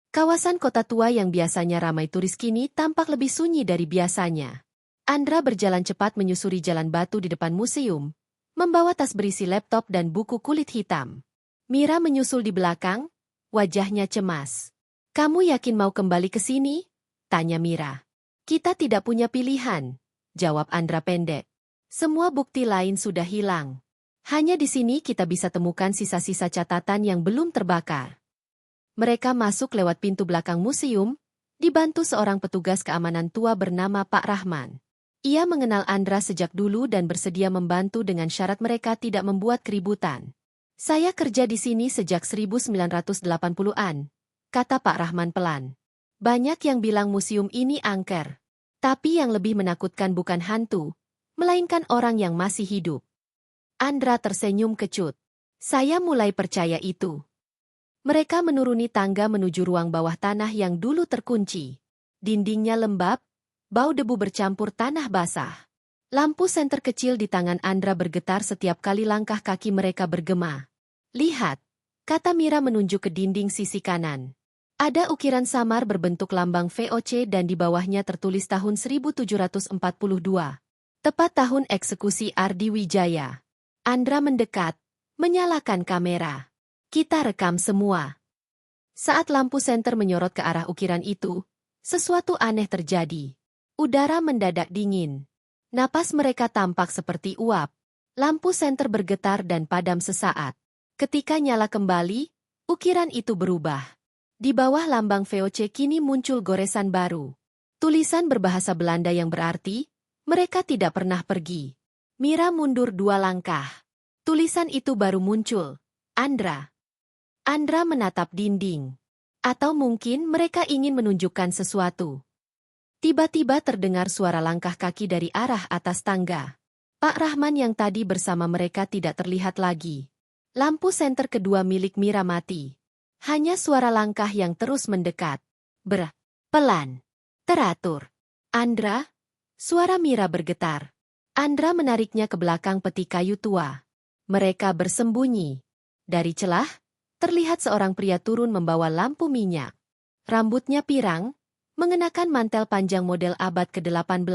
Kawasan kota tua yang biasanya ramai turis kini tampak lebih sunyi dari biasanya. Andra berjalan cepat menyusuri jalan batu di depan museum, membawa tas berisi laptop dan buku kulit hitam. Mira menyusul di belakang, wajahnya cemas. "Kamu yakin mau kembali ke sini?" tanya Mira. "Kita tidak punya pilihan," jawab Andra pendek. "Semua bukti lain sudah hilang. Hanya di sini kita bisa temukan sisa-sisa catatan yang belum terbakar." Mereka masuk lewat pintu belakang museum, dibantu seorang petugas keamanan tua bernama Pak Rahman. Ia mengenal Andra sejak dulu dan bersedia membantu dengan syarat mereka tidak membuat keributan. "Saya kerja di sini sejak 1980-an, kata Pak Rahman pelan. "Banyak yang bilang museum ini angker. Tapi yang lebih menakutkan bukan hantu, melainkan orang yang masih hidup." Andra tersenyum kecut. "Saya mulai percaya itu." Mereka menuruni tangga menuju ruang bawah tanah yang dulu terkunci. Dindingnya lembab, bau debu bercampur tanah basah. Lampu senter kecil di tangan Andra bergetar setiap kali langkah kaki mereka bergema. "Lihat," kata Mira menunjuk ke dinding sisi kanan. Ada ukiran samar berbentuk lambang VOC dan di bawahnya tertulis tahun 1742. Tepat tahun eksekusi Ardi Wijaya. Andra mendekat, menyalakan kamera. "Kita rekam semua." Saat lampu senter menyorot ke arah ukiran itu, sesuatu aneh terjadi. Udara mendadak dingin. Napas mereka tampak seperti uap. Lampu senter bergetar dan padam sesaat. Ketika nyala kembali, ukiran itu berubah. Di bawah lambang VOC kini muncul goresan baru. Tulisan berbahasa Belanda yang berarti, "Mereka tidak pernah pergi." Mira mundur 2 langkah. Tulisan itu baru muncul. "Andra." Andra menatap dinding. Atau mungkin mereka ingin menunjukkan sesuatu. Tiba-tiba terdengar suara langkah kaki dari arah atas tangga. Pak Rahman yang tadi bersama mereka tidak terlihat lagi. Lampu senter kedua milik Mira mati. Hanya suara langkah yang terus mendekat. Pelan. Teratur. Andra? Suara Mira bergetar. Andra menariknya ke belakang peti kayu tua. Mereka bersembunyi. Dari celah, terlihat seorang pria turun membawa lampu minyak. Rambutnya pirang, mengenakan mantel panjang model abad ke-18.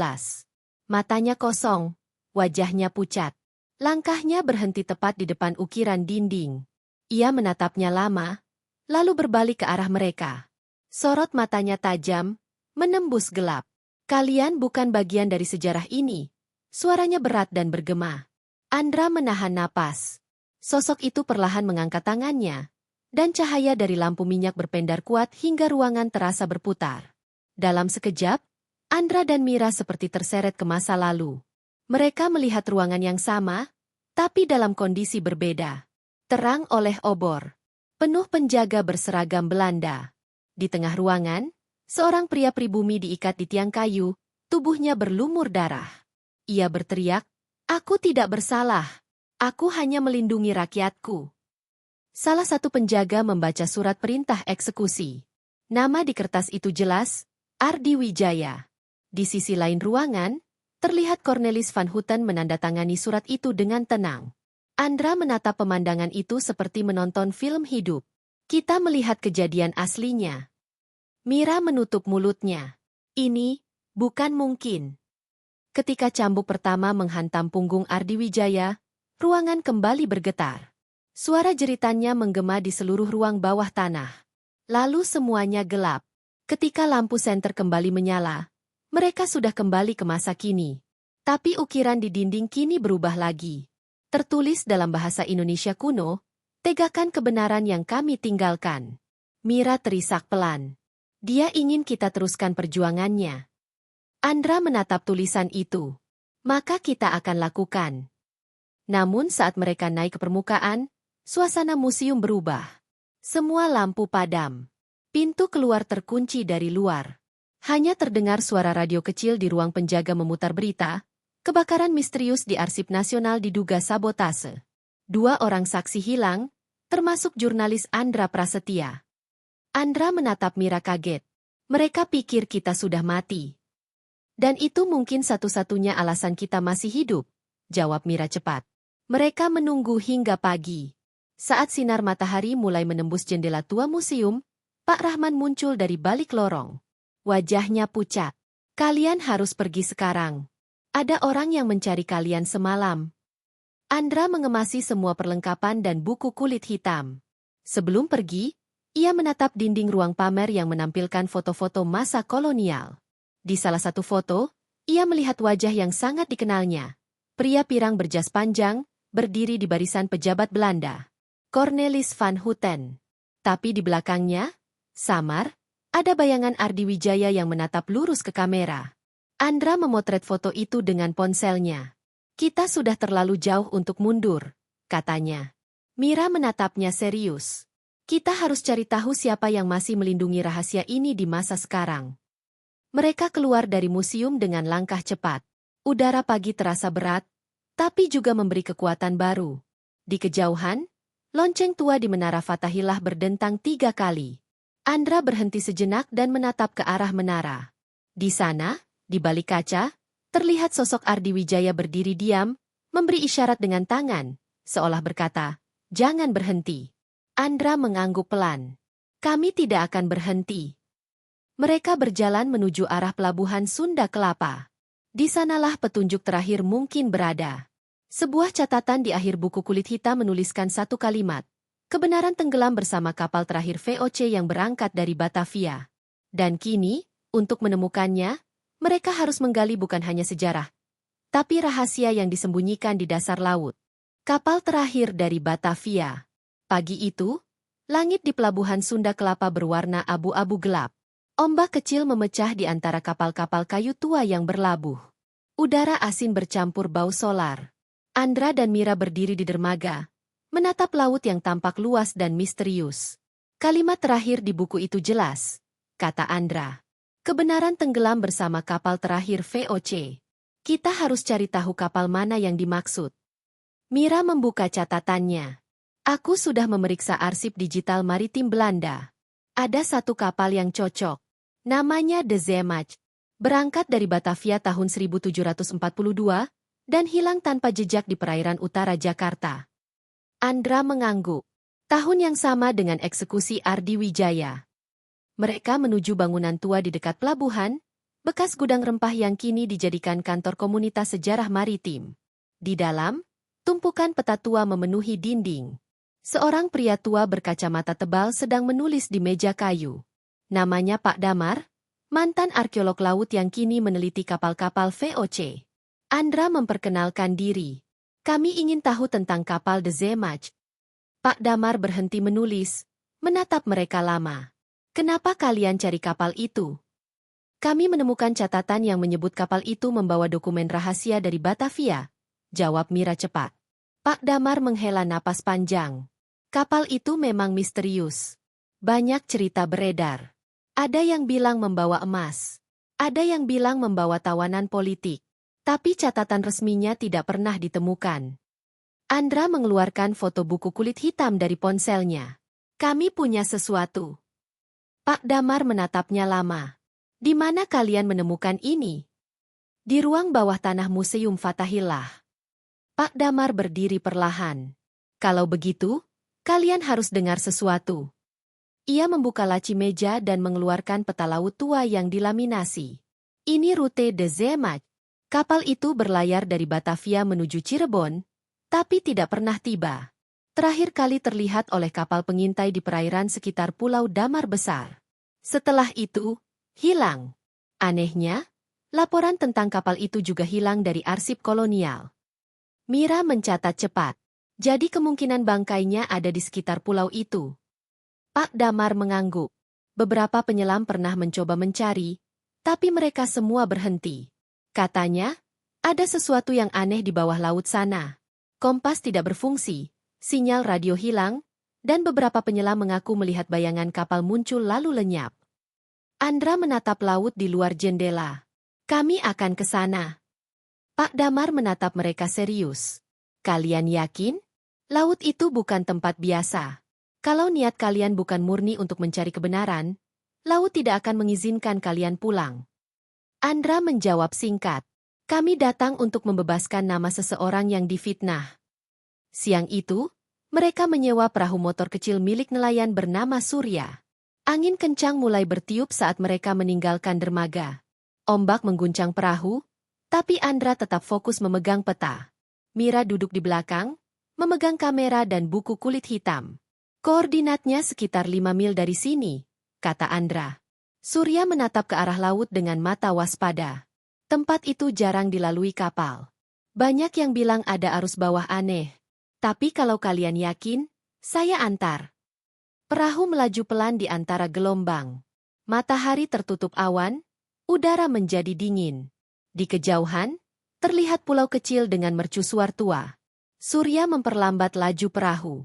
Matanya kosong, wajahnya pucat. Langkahnya berhenti tepat di depan ukiran dinding. Ia menatapnya lama, lalu berbalik ke arah mereka. Sorot matanya tajam, menembus gelap. Kalian bukan bagian dari sejarah ini. Suaranya berat dan bergema. Andra menahan napas. Sosok itu perlahan mengangkat tangannya, dan cahaya dari lampu minyak berpendar kuat hingga ruangan terasa berputar. Dalam sekejap, Andra dan Mira seperti terseret ke masa lalu. Mereka melihat ruangan yang sama, tapi dalam kondisi berbeda. Terang oleh obor. Penuh penjaga berseragam Belanda. Di tengah ruangan, seorang pria pribumi diikat di tiang kayu, tubuhnya berlumur darah. Ia berteriak, "Aku tidak bersalah. Aku hanya melindungi rakyatku." Salah satu penjaga membaca surat perintah eksekusi. Nama di kertas itu jelas, Ardi Wijaya. Di sisi lain ruangan, terlihat Cornelis van Houten menandatangani surat itu dengan tenang. Andra menatap pemandangan itu seperti menonton film hidup. Kita melihat kejadian aslinya. Mira menutup mulutnya. Ini bukan mungkin. Ketika cambuk pertama menghantam punggung Ardi Wijaya, ruangan kembali bergetar. Suara jeritannya menggema di seluruh ruang bawah tanah. Lalu semuanya gelap. Ketika lampu senter kembali menyala, mereka sudah kembali ke masa kini. Tapi ukiran di dinding kini berubah lagi. Tertulis dalam bahasa Indonesia kuno, "Tegakkan kebenaran yang kami tinggalkan." Mira terisak pelan. Dia ingin kita teruskan perjuangannya. Andra menatap tulisan itu. Maka kita akan lakukan. Namun saat mereka naik ke permukaan, suasana museum berubah. Semua lampu padam. Pintu keluar terkunci dari luar. Hanya terdengar suara radio kecil di ruang penjaga memutar berita. Kebakaran misterius di Arsip Nasional diduga sabotase. 2 orang saksi hilang, termasuk jurnalis Andra Prasetya. Andra menatap Mira kaget. Mereka pikir kita sudah mati. Dan itu mungkin satu-satunya alasan kita masih hidup, jawab Mira cepat. Mereka menunggu hingga pagi. Saat sinar matahari mulai menembus jendela tua museum, Pak Rahman muncul dari balik lorong. Wajahnya pucat. Kalian harus pergi sekarang. Ada orang yang mencari kalian semalam. Andra mengemasi semua perlengkapan dan buku kulit hitam. Sebelum pergi, ia menatap dinding ruang pamer yang menampilkan foto-foto masa kolonial. Di salah satu foto, ia melihat wajah yang sangat dikenalnya. Pria pirang berjas panjang, berdiri di barisan pejabat Belanda. Cornelis van Houten. Tapi di belakangnya, samar, ada bayangan Ardi Wijaya yang menatap lurus ke kamera. Andra memotret foto itu dengan ponselnya. Kita sudah terlalu jauh untuk mundur, katanya. Mira menatapnya serius. Kita harus cari tahu siapa yang masih melindungi rahasia ini di masa sekarang. Mereka keluar dari museum dengan langkah cepat. Udara pagi terasa berat, tapi juga memberi kekuatan baru. Di kejauhan, lonceng tua di Menara Fathahillah berdentang 3 kali. Andra berhenti sejenak dan menatap ke arah menara. Di sana, di balik kaca, terlihat sosok Ardi Wijaya berdiri diam, memberi isyarat dengan tangan, seolah berkata, "Jangan berhenti." Andra mengangguk pelan. Kami tidak akan berhenti. Mereka berjalan menuju arah pelabuhan Sunda Kelapa. Di sanalah petunjuk terakhir mungkin berada. Sebuah catatan di akhir buku kulit hitam menuliskan satu kalimat. Kebenaran tenggelam bersama kapal terakhir VOC yang berangkat dari Batavia. Dan kini, untuk menemukannya, mereka harus menggali bukan hanya sejarah, tapi rahasia yang disembunyikan di dasar laut. Kapal terakhir dari Batavia. Pagi itu, langit di pelabuhan Sunda Kelapa berwarna abu-abu gelap. Ombak kecil memecah di antara kapal-kapal kayu tua yang berlabuh. Udara asin bercampur bau solar. Andra dan Mira berdiri di dermaga, menatap laut yang tampak luas dan misterius. Kalimat terakhir di buku itu jelas, kata Andra. Kebenaran tenggelam bersama kapal terakhir VOC. Kita harus cari tahu kapal mana yang dimaksud. Mira membuka catatannya. Aku sudah memeriksa arsip digital maritim Belanda. Ada satu kapal yang cocok. Namanya De Zeemach. Berangkat dari Batavia tahun 1742 dan hilang tanpa jejak di perairan utara Jakarta. Andra mengangguk. Tahun yang sama dengan eksekusi Ardi Wijaya. Mereka menuju bangunan tua di dekat pelabuhan, bekas gudang rempah yang kini dijadikan kantor komunitas sejarah maritim. Di dalam, tumpukan peta tua memenuhi dinding. Seorang pria tua berkacamata tebal sedang menulis di meja kayu. Namanya Pak Damar, mantan arkeolog laut yang kini meneliti kapal-kapal VOC. Andra memperkenalkan diri. Kami ingin tahu tentang kapal De Zeemach. Pak Damar berhenti menulis, menatap mereka lama. Kenapa kalian cari kapal itu? Kami menemukan catatan yang menyebut kapal itu membawa dokumen rahasia dari Batavia. Jawab Mira cepat. Pak Damar menghela napas panjang. Kapal itu memang misterius. Banyak cerita beredar. Ada yang bilang membawa emas. Ada yang bilang membawa tawanan politik. Tapi catatan resminya tidak pernah ditemukan. Andra mengeluarkan foto buku kulit hitam dari ponselnya. Kami punya sesuatu. Pak Damar menatapnya lama. Di mana kalian menemukan ini? Di ruang bawah tanah Museum Fathahillah. Pak Damar berdiri perlahan. Kalau begitu, kalian harus dengar sesuatu. Ia membuka laci meja dan mengeluarkan peta laut tua yang dilaminasi. Ini rute De Zeemach. Kapal itu berlayar dari Batavia menuju Cirebon, tapi tidak pernah tiba. Terakhir kali terlihat oleh kapal pengintai di perairan sekitar Pulau Damar Besar. Setelah itu, hilang. Anehnya, laporan tentang kapal itu juga hilang dari arsip kolonial. Mira mencatat cepat. Jadi kemungkinan bangkainya ada di sekitar pulau itu. Pak Damar mengangguk. Beberapa penyelam pernah mencoba mencari, tapi mereka semua berhenti. Katanya, ada sesuatu yang aneh di bawah laut sana. Kompas tidak berfungsi, sinyal radio hilang, dan beberapa penyelam mengaku melihat bayangan kapal muncul lalu lenyap. Andra menatap laut di luar jendela. Kami akan ke sana. Pak Damar menatap mereka serius. Kalian yakin? Laut itu bukan tempat biasa. Kalau niat kalian bukan murni untuk mencari kebenaran, laut tidak akan mengizinkan kalian pulang. Andra menjawab singkat. Kami datang untuk membebaskan nama seseorang yang difitnah. Siang itu, mereka menyewa perahu motor kecil milik nelayan bernama Surya. Angin kencang mulai bertiup saat mereka meninggalkan dermaga. Ombak mengguncang perahu, tapi Andra tetap fokus memegang peta. Mira duduk di belakang, memegang kamera dan buku kulit hitam. Koordinatnya sekitar 5 mil dari sini, kata Andra. Surya menatap ke arah laut dengan mata waspada. Tempat itu jarang dilalui kapal. Banyak yang bilang ada arus bawah aneh. Tapi kalau kalian yakin, saya antar. Perahu melaju pelan di antara gelombang. Matahari tertutup awan, udara menjadi dingin. Di kejauhan, terlihat pulau kecil dengan mercusuar tua. Surya memperlambat laju perahu.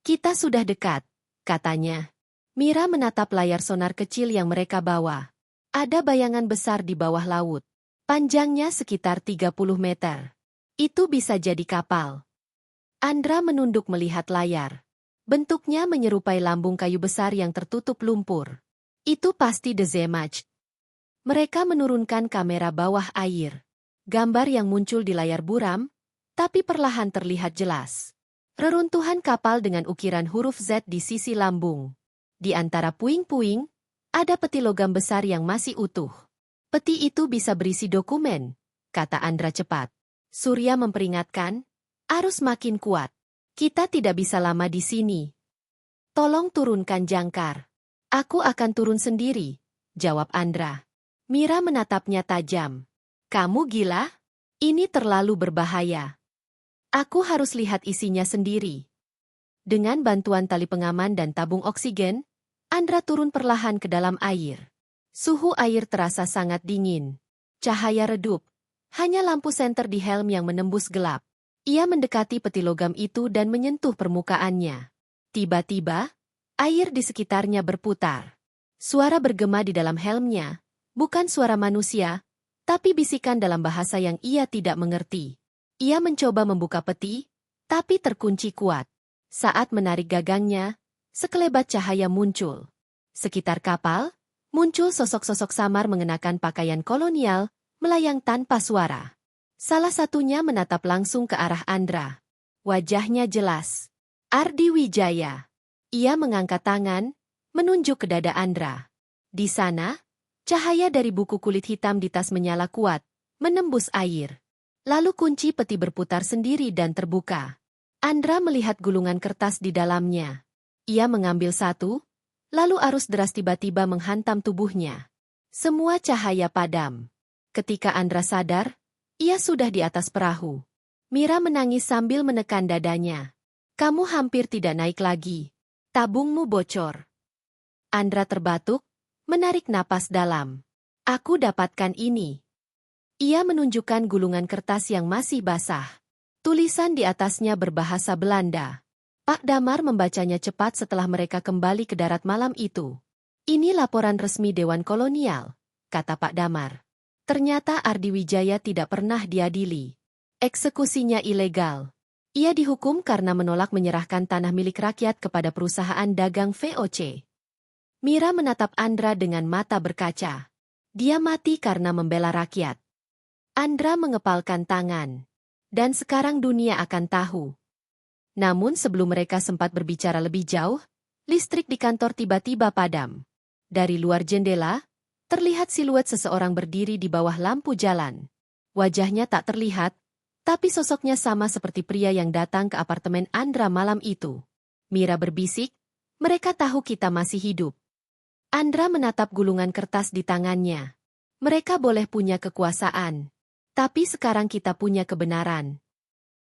Kita sudah dekat, katanya. Mira menatap layar sonar kecil yang mereka bawa. Ada bayangan besar di bawah laut. Panjangnya sekitar 30 meter. Itu bisa jadi kapal. Andra menunduk melihat layar. Bentuknya menyerupai lambung kayu besar yang tertutup lumpur. Itu pasti De Zeemach. Mereka menurunkan kamera bawah air. Gambar yang muncul di layar buram, tapi perlahan terlihat jelas. Reruntuhan kapal dengan ukiran huruf Z di sisi lambung. Di antara puing-puing, ada peti logam besar yang masih utuh. Peti itu bisa berisi dokumen, kata Andra cepat. Surya memperingatkan, arus makin kuat. Kita tidak bisa lama di sini. Tolong turunkan jangkar. Aku akan turun sendiri, jawab Andra. Mira menatapnya tajam. Kamu gila? Ini terlalu berbahaya. Aku harus lihat isinya sendiri. Dengan bantuan tali pengaman dan tabung oksigen, Andra turun perlahan ke dalam air. Suhu air terasa sangat dingin. Cahaya redup. Hanya lampu senter di helm yang menembus gelap. Ia mendekati peti logam itu dan menyentuh permukaannya. Tiba-tiba, air di sekitarnya berputar. Suara bergema di dalam helmnya, Bukan suara manusia, tapi bisikan dalam bahasa yang ia tidak mengerti. Ia mencoba membuka peti, tapi terkunci kuat. Saat menarik gagangnya, sekelebat cahaya muncul. Sekitar kapal, muncul sosok-sosok samar mengenakan pakaian kolonial, melayang tanpa suara. Salah satunya menatap langsung ke arah Andra. Wajahnya jelas. Ardi Wijaya. Ia mengangkat tangan, menunjuk ke dada Andra. Di sana, cahaya dari buku kulit hitam di tas menyala kuat, menembus air. Lalu kunci peti berputar sendiri dan terbuka. Andra melihat gulungan kertas di dalamnya. Ia mengambil satu, lalu arus deras tiba-tiba menghantam tubuhnya. Semua cahaya padam. Ketika Andra sadar, ia sudah di atas perahu. Mira menangis sambil menekan dadanya. Kamu hampir tidak naik lagi. Tabungmu bocor. Andra terbatuk, menarik napas dalam. Aku dapatkan ini. Ia menunjukkan gulungan kertas yang masih basah. Tulisan di atasnya berbahasa Belanda. Pak Damar membacanya cepat setelah mereka kembali ke darat malam itu. Ini laporan resmi Dewan Kolonial, kata Pak Damar. Ternyata Ardi Wijaya tidak pernah diadili. Eksekusinya ilegal. Ia dihukum karena menolak menyerahkan tanah milik rakyat kepada perusahaan dagang VOC. Mira menatap Andra dengan mata berkaca. Dia mati karena membela rakyat. Andra mengepalkan tangan. Dan sekarang dunia akan tahu. Namun sebelum mereka sempat berbicara lebih jauh, listrik di kantor tiba-tiba padam. Dari luar jendela, terlihat siluet seseorang berdiri di bawah lampu jalan. Wajahnya tak terlihat, tapi sosoknya sama seperti pria yang datang ke apartemen Andra malam itu. Mira berbisik, mereka tahu kita masih hidup. Andra menatap gulungan kertas di tangannya. Mereka boleh punya kekuasaan. Tapi sekarang kita punya kebenaran.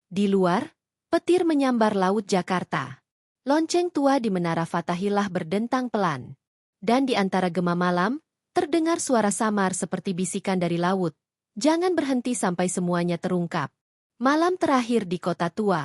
Di luar, petir menyambar laut Jakarta. Lonceng tua di Menara Fathahillah berdentang pelan. Dan di antara gema malam, terdengar suara samar seperti bisikan dari laut. Jangan berhenti sampai semuanya terungkap. Malam terakhir di Kota Tua.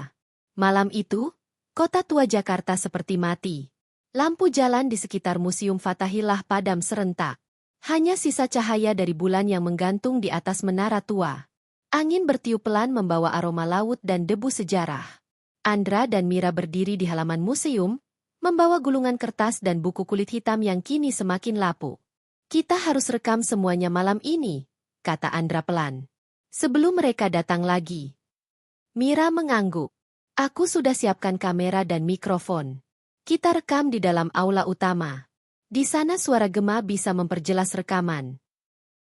Malam itu, Kota Tua Jakarta seperti mati. Lampu jalan di sekitar Museum Fathahillah padam serentak. Hanya sisa cahaya dari bulan yang menggantung di atas menara tua. Angin bertiup pelan membawa aroma laut dan debu sejarah. Andra dan Mira berdiri di halaman museum, membawa gulungan kertas dan buku kulit hitam yang kini semakin lapuk. Kita harus rekam semuanya malam ini, kata Andra pelan. Sebelum mereka datang lagi. Mira mengangguk. Aku sudah siapkan kamera dan mikrofon. Kita rekam di dalam aula utama. Di sana suara gema bisa memperjelas rekaman.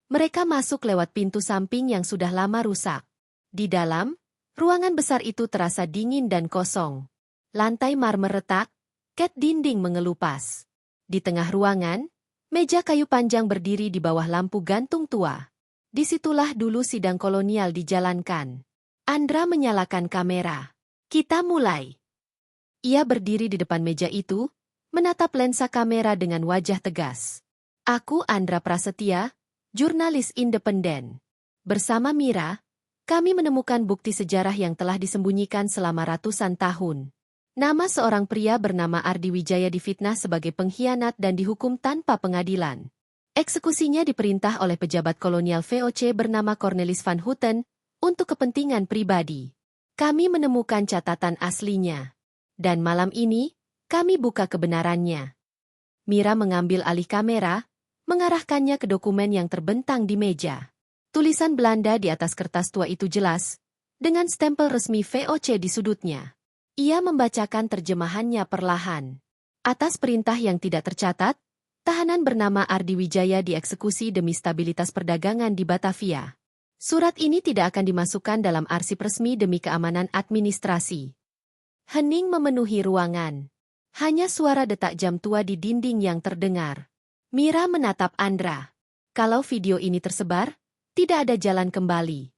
Mereka masuk lewat pintu samping yang sudah lama rusak. Di dalam, ruangan besar itu terasa dingin dan kosong. Lantai marmer retak, cat dinding mengelupas. Di tengah ruangan, meja kayu panjang berdiri di bawah lampu gantung tua. Disitulah dulu sidang kolonial dijalankan. Andra menyalakan kamera. Kita mulai. Ia berdiri di depan meja itu, menatap lensa kamera dengan wajah tegas. Aku Andra Prasetya, jurnalis independen. Bersama Mira, kami menemukan bukti sejarah yang telah disembunyikan selama ratusan tahun. Nama seorang pria bernama Ardi Wijaya difitnah sebagai pengkhianat dan dihukum tanpa pengadilan. Eksekusinya diperintah oleh pejabat kolonial VOC bernama Cornelis van Houten untuk kepentingan pribadi. Kami menemukan catatan aslinya. Dan malam ini, kami buka kebenarannya. Mira mengambil alih kamera, mengarahkannya ke dokumen yang terbentang di meja. Tulisan Belanda di atas kertas tua itu jelas, dengan stempel resmi VOC di sudutnya. Ia membacakan terjemahannya perlahan. Atas perintah yang tidak tercatat, tahanan bernama Ardi Wijaya dieksekusi demi stabilitas perdagangan di Batavia. Surat ini tidak akan dimasukkan dalam arsip resmi demi keamanan administrasi. Hening memenuhi ruangan. Hanya suara detak jam tua di dinding yang terdengar. Mira menatap Andra. Kalau video ini tersebar, tidak ada jalan kembali.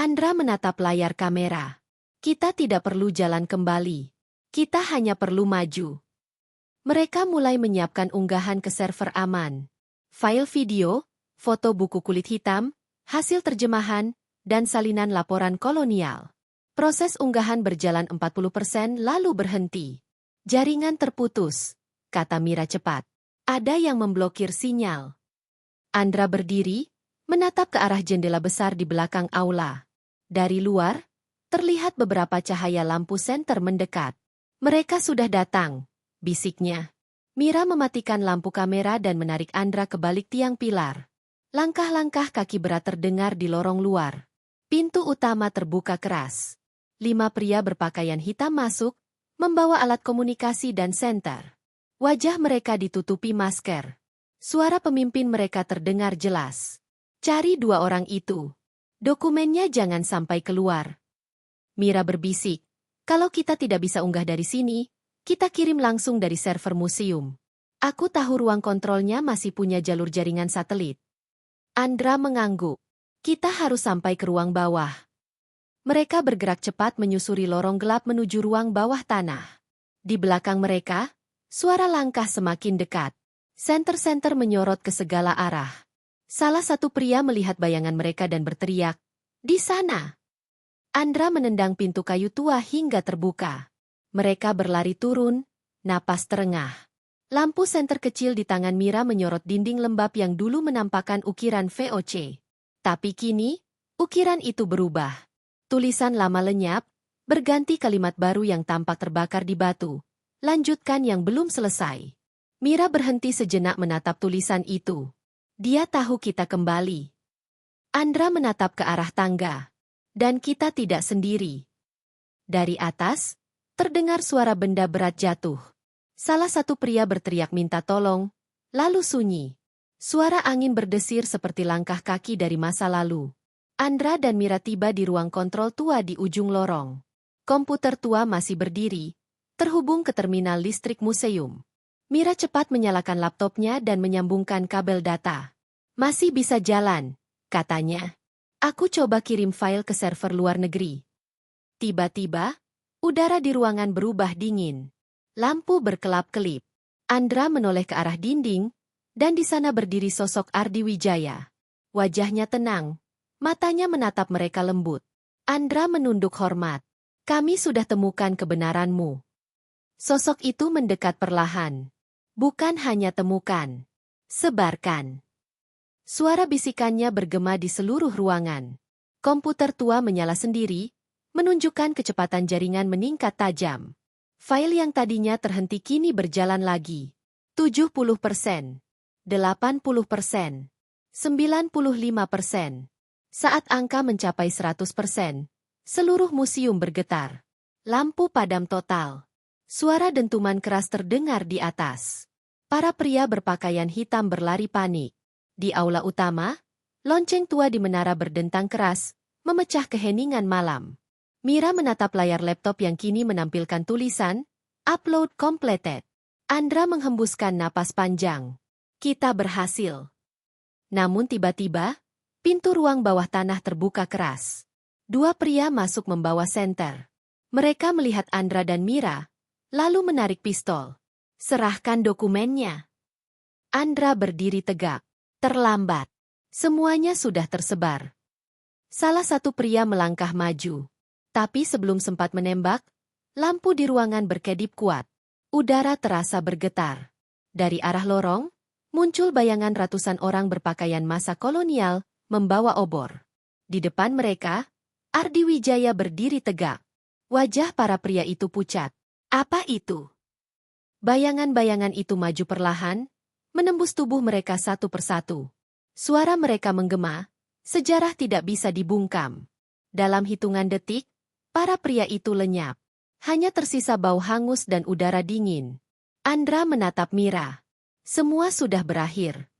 Andra menatap layar kamera. Kita tidak perlu jalan kembali. Kita hanya perlu maju. Mereka mulai menyiapkan unggahan ke server aman. File video, foto buku kulit hitam, hasil terjemahan, dan salinan laporan kolonial. Proses unggahan berjalan 40% lalu berhenti. Jaringan terputus, kata Mira cepat. Ada yang memblokir sinyal. Andra berdiri, menatap ke arah jendela besar di belakang aula. Dari luar, terlihat beberapa cahaya lampu senter mendekat. Mereka sudah datang, bisiknya. Mira mematikan lampu kamera dan menarik Andra ke balik tiang pilar. Langkah-langkah kaki berat terdengar di lorong luar. Pintu utama terbuka keras. 5 pria berpakaian hitam masuk, membawa alat komunikasi dan senter. Wajah mereka ditutupi masker. Suara pemimpin mereka terdengar jelas. Cari 2 orang itu. Dokumennya jangan sampai keluar. Mira berbisik. Kalau kita tidak bisa unggah dari sini, kita kirim langsung dari server museum. Aku tahu ruang kontrolnya masih punya jalur jaringan satelit. Andra mengangguk. Kita harus sampai ke ruang bawah. Mereka bergerak cepat menyusuri lorong gelap menuju ruang bawah tanah. Di belakang mereka, suara langkah semakin dekat. Senter-senter menyorot ke segala arah. Salah satu pria melihat bayangan mereka dan berteriak, "Di sana!" Andra menendang pintu kayu tua hingga terbuka. Mereka berlari turun, napas terengah. Lampu senter kecil di tangan Mira menyorot dinding lembab yang dulu menampakkan ukiran VOC. Tapi kini, ukiran itu berubah. Tulisan lama lenyap, berganti kalimat baru yang tampak terbakar di batu. Lanjutkan yang belum selesai. Mira berhenti sejenak menatap tulisan itu. Dia tahu kita kembali. Andra menatap ke arah tangga. Dan kita tidak sendiri. Dari atas, terdengar suara benda berat jatuh. Salah satu pria berteriak minta tolong, lalu sunyi. Suara angin berdesir seperti langkah kaki dari masa lalu. Andra dan Mira tiba di ruang kontrol tua di ujung lorong. Komputer tua masih berdiri, terhubung ke terminal listrik museum. Mira cepat menyalakan laptopnya dan menyambungkan kabel data. Masih bisa jalan, katanya. Aku coba kirim file ke server luar negeri. Tiba-tiba, udara di ruangan berubah dingin. Lampu berkelap-kelip. Andra menoleh ke arah dinding, dan di sana berdiri sosok Ardi Wijaya. Wajahnya tenang, matanya menatap mereka lembut. Andra menunduk hormat. Kami sudah temukan kebenaranmu. Sosok itu mendekat perlahan. Bukan hanya temukan. Sebarkan. Suara bisikannya bergema di seluruh ruangan. Komputer tua menyala sendiri, menunjukkan kecepatan jaringan meningkat tajam. File yang tadinya terhenti kini berjalan lagi. 70%, 80%, 95%. Saat angka mencapai 100%, seluruh museum bergetar. Lampu padam total. Suara dentuman keras terdengar di atas. Para pria berpakaian hitam berlari panik. Di aula utama, lonceng tua di menara berdentang keras, memecah keheningan malam. Mira menatap layar laptop yang kini menampilkan tulisan, "Upload completed." Andra menghembuskan napas panjang. Kita berhasil. Namun tiba-tiba, pintu ruang bawah tanah terbuka keras. 2 pria masuk membawa senter. Mereka melihat Andra dan Mira, lalu menarik pistol. Serahkan dokumennya. Andra berdiri tegak. Terlambat. Semuanya sudah tersebar. Salah satu pria melangkah maju. Tapi sebelum sempat menembak, lampu di ruangan berkedip kuat. Udara terasa bergetar. Dari arah lorong, muncul bayangan ratusan orang berpakaian masa kolonial, membawa obor. Di depan mereka, Ardi Wijaya berdiri tegak. Wajah para pria itu pucat. Apa itu? Bayangan-bayangan itu maju perlahan, menembus tubuh mereka satu persatu. Suara mereka menggema, sejarah tidak bisa dibungkam. Dalam hitungan detik, para pria itu lenyap. Hanya tersisa bau hangus dan udara dingin. Andra menatap Mira. Semua sudah berakhir.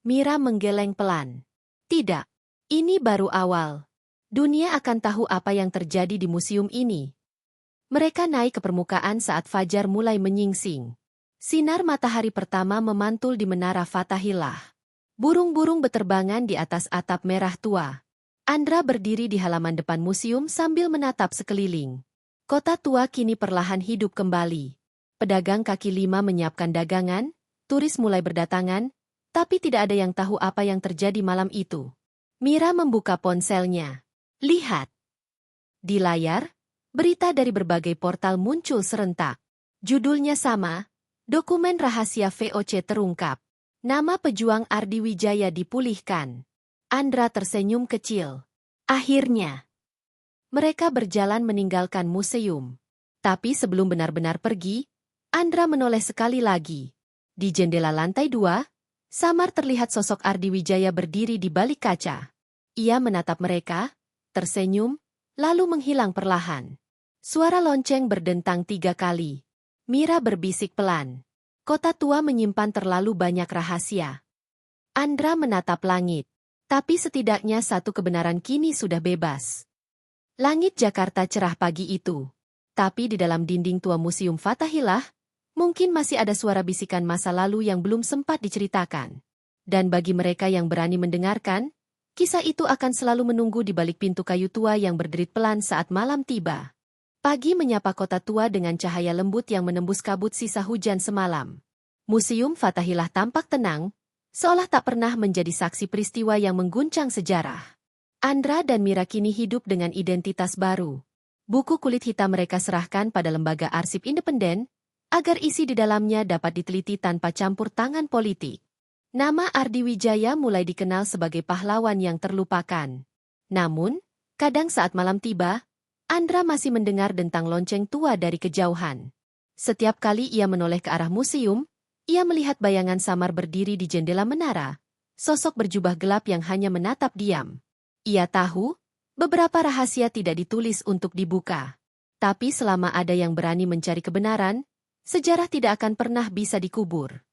Mira menggeleng pelan. Tidak, ini baru awal. Dunia akan tahu apa yang terjadi di museum ini. Mereka naik ke permukaan saat fajar mulai menyingsing. Sinar matahari pertama memantul di menara Fatahillah. Burung-burung beterbangan di atas atap merah tua. Andra berdiri di halaman depan museum sambil menatap sekeliling. Kota tua kini perlahan hidup kembali. Pedagang kaki lima menyiapkan dagangan, turis mulai berdatangan, tapi tidak ada yang tahu apa yang terjadi malam itu. Mira membuka ponselnya. Lihat. Di layar, berita dari berbagai portal muncul serentak. Judulnya sama. Dokumen rahasia VOC terungkap. Nama pejuang Ardi Wijaya dipulihkan. Andra tersenyum kecil. Akhirnya, mereka berjalan meninggalkan museum. Tapi sebelum benar-benar pergi, Andra menoleh sekali lagi. Di jendela lantai 2, samar terlihat sosok Ardi Wijaya berdiri di balik kaca. Ia menatap mereka, tersenyum, lalu menghilang perlahan. Suara lonceng berdentang 3 kali. Mira berbisik pelan. Kota tua menyimpan terlalu banyak rahasia. Andra menatap langit. Tapi setidaknya satu kebenaran kini sudah bebas. Langit Jakarta cerah pagi itu. Tapi di dalam dinding tua Museum Fathahillah, mungkin masih ada suara bisikan masa lalu yang belum sempat diceritakan. Dan bagi mereka yang berani mendengarkan, kisah itu akan selalu menunggu di balik pintu kayu tua yang berderit pelan saat malam tiba. Pagi menyapa kota tua dengan cahaya lembut yang menembus kabut sisa hujan semalam. Museum Fathahillah tampak tenang, seolah tak pernah menjadi saksi peristiwa yang mengguncang sejarah. Andra dan Mira kini hidup dengan identitas baru. Buku kulit hitam mereka serahkan pada lembaga arsip independen, agar isi di dalamnya dapat diteliti tanpa campur tangan politik. Nama Ardi Wijaya mulai dikenal sebagai pahlawan yang terlupakan. Namun, kadang saat malam tiba, Andra masih mendengar dentang lonceng tua dari kejauhan. Setiap kali ia menoleh ke arah museum, ia melihat bayangan samar berdiri di jendela menara, sosok berjubah gelap yang hanya menatap diam. Ia tahu, beberapa rahasia tidak ditulis untuk dibuka. Tapi selama ada yang berani mencari kebenaran, sejarah tidak akan pernah bisa dikubur.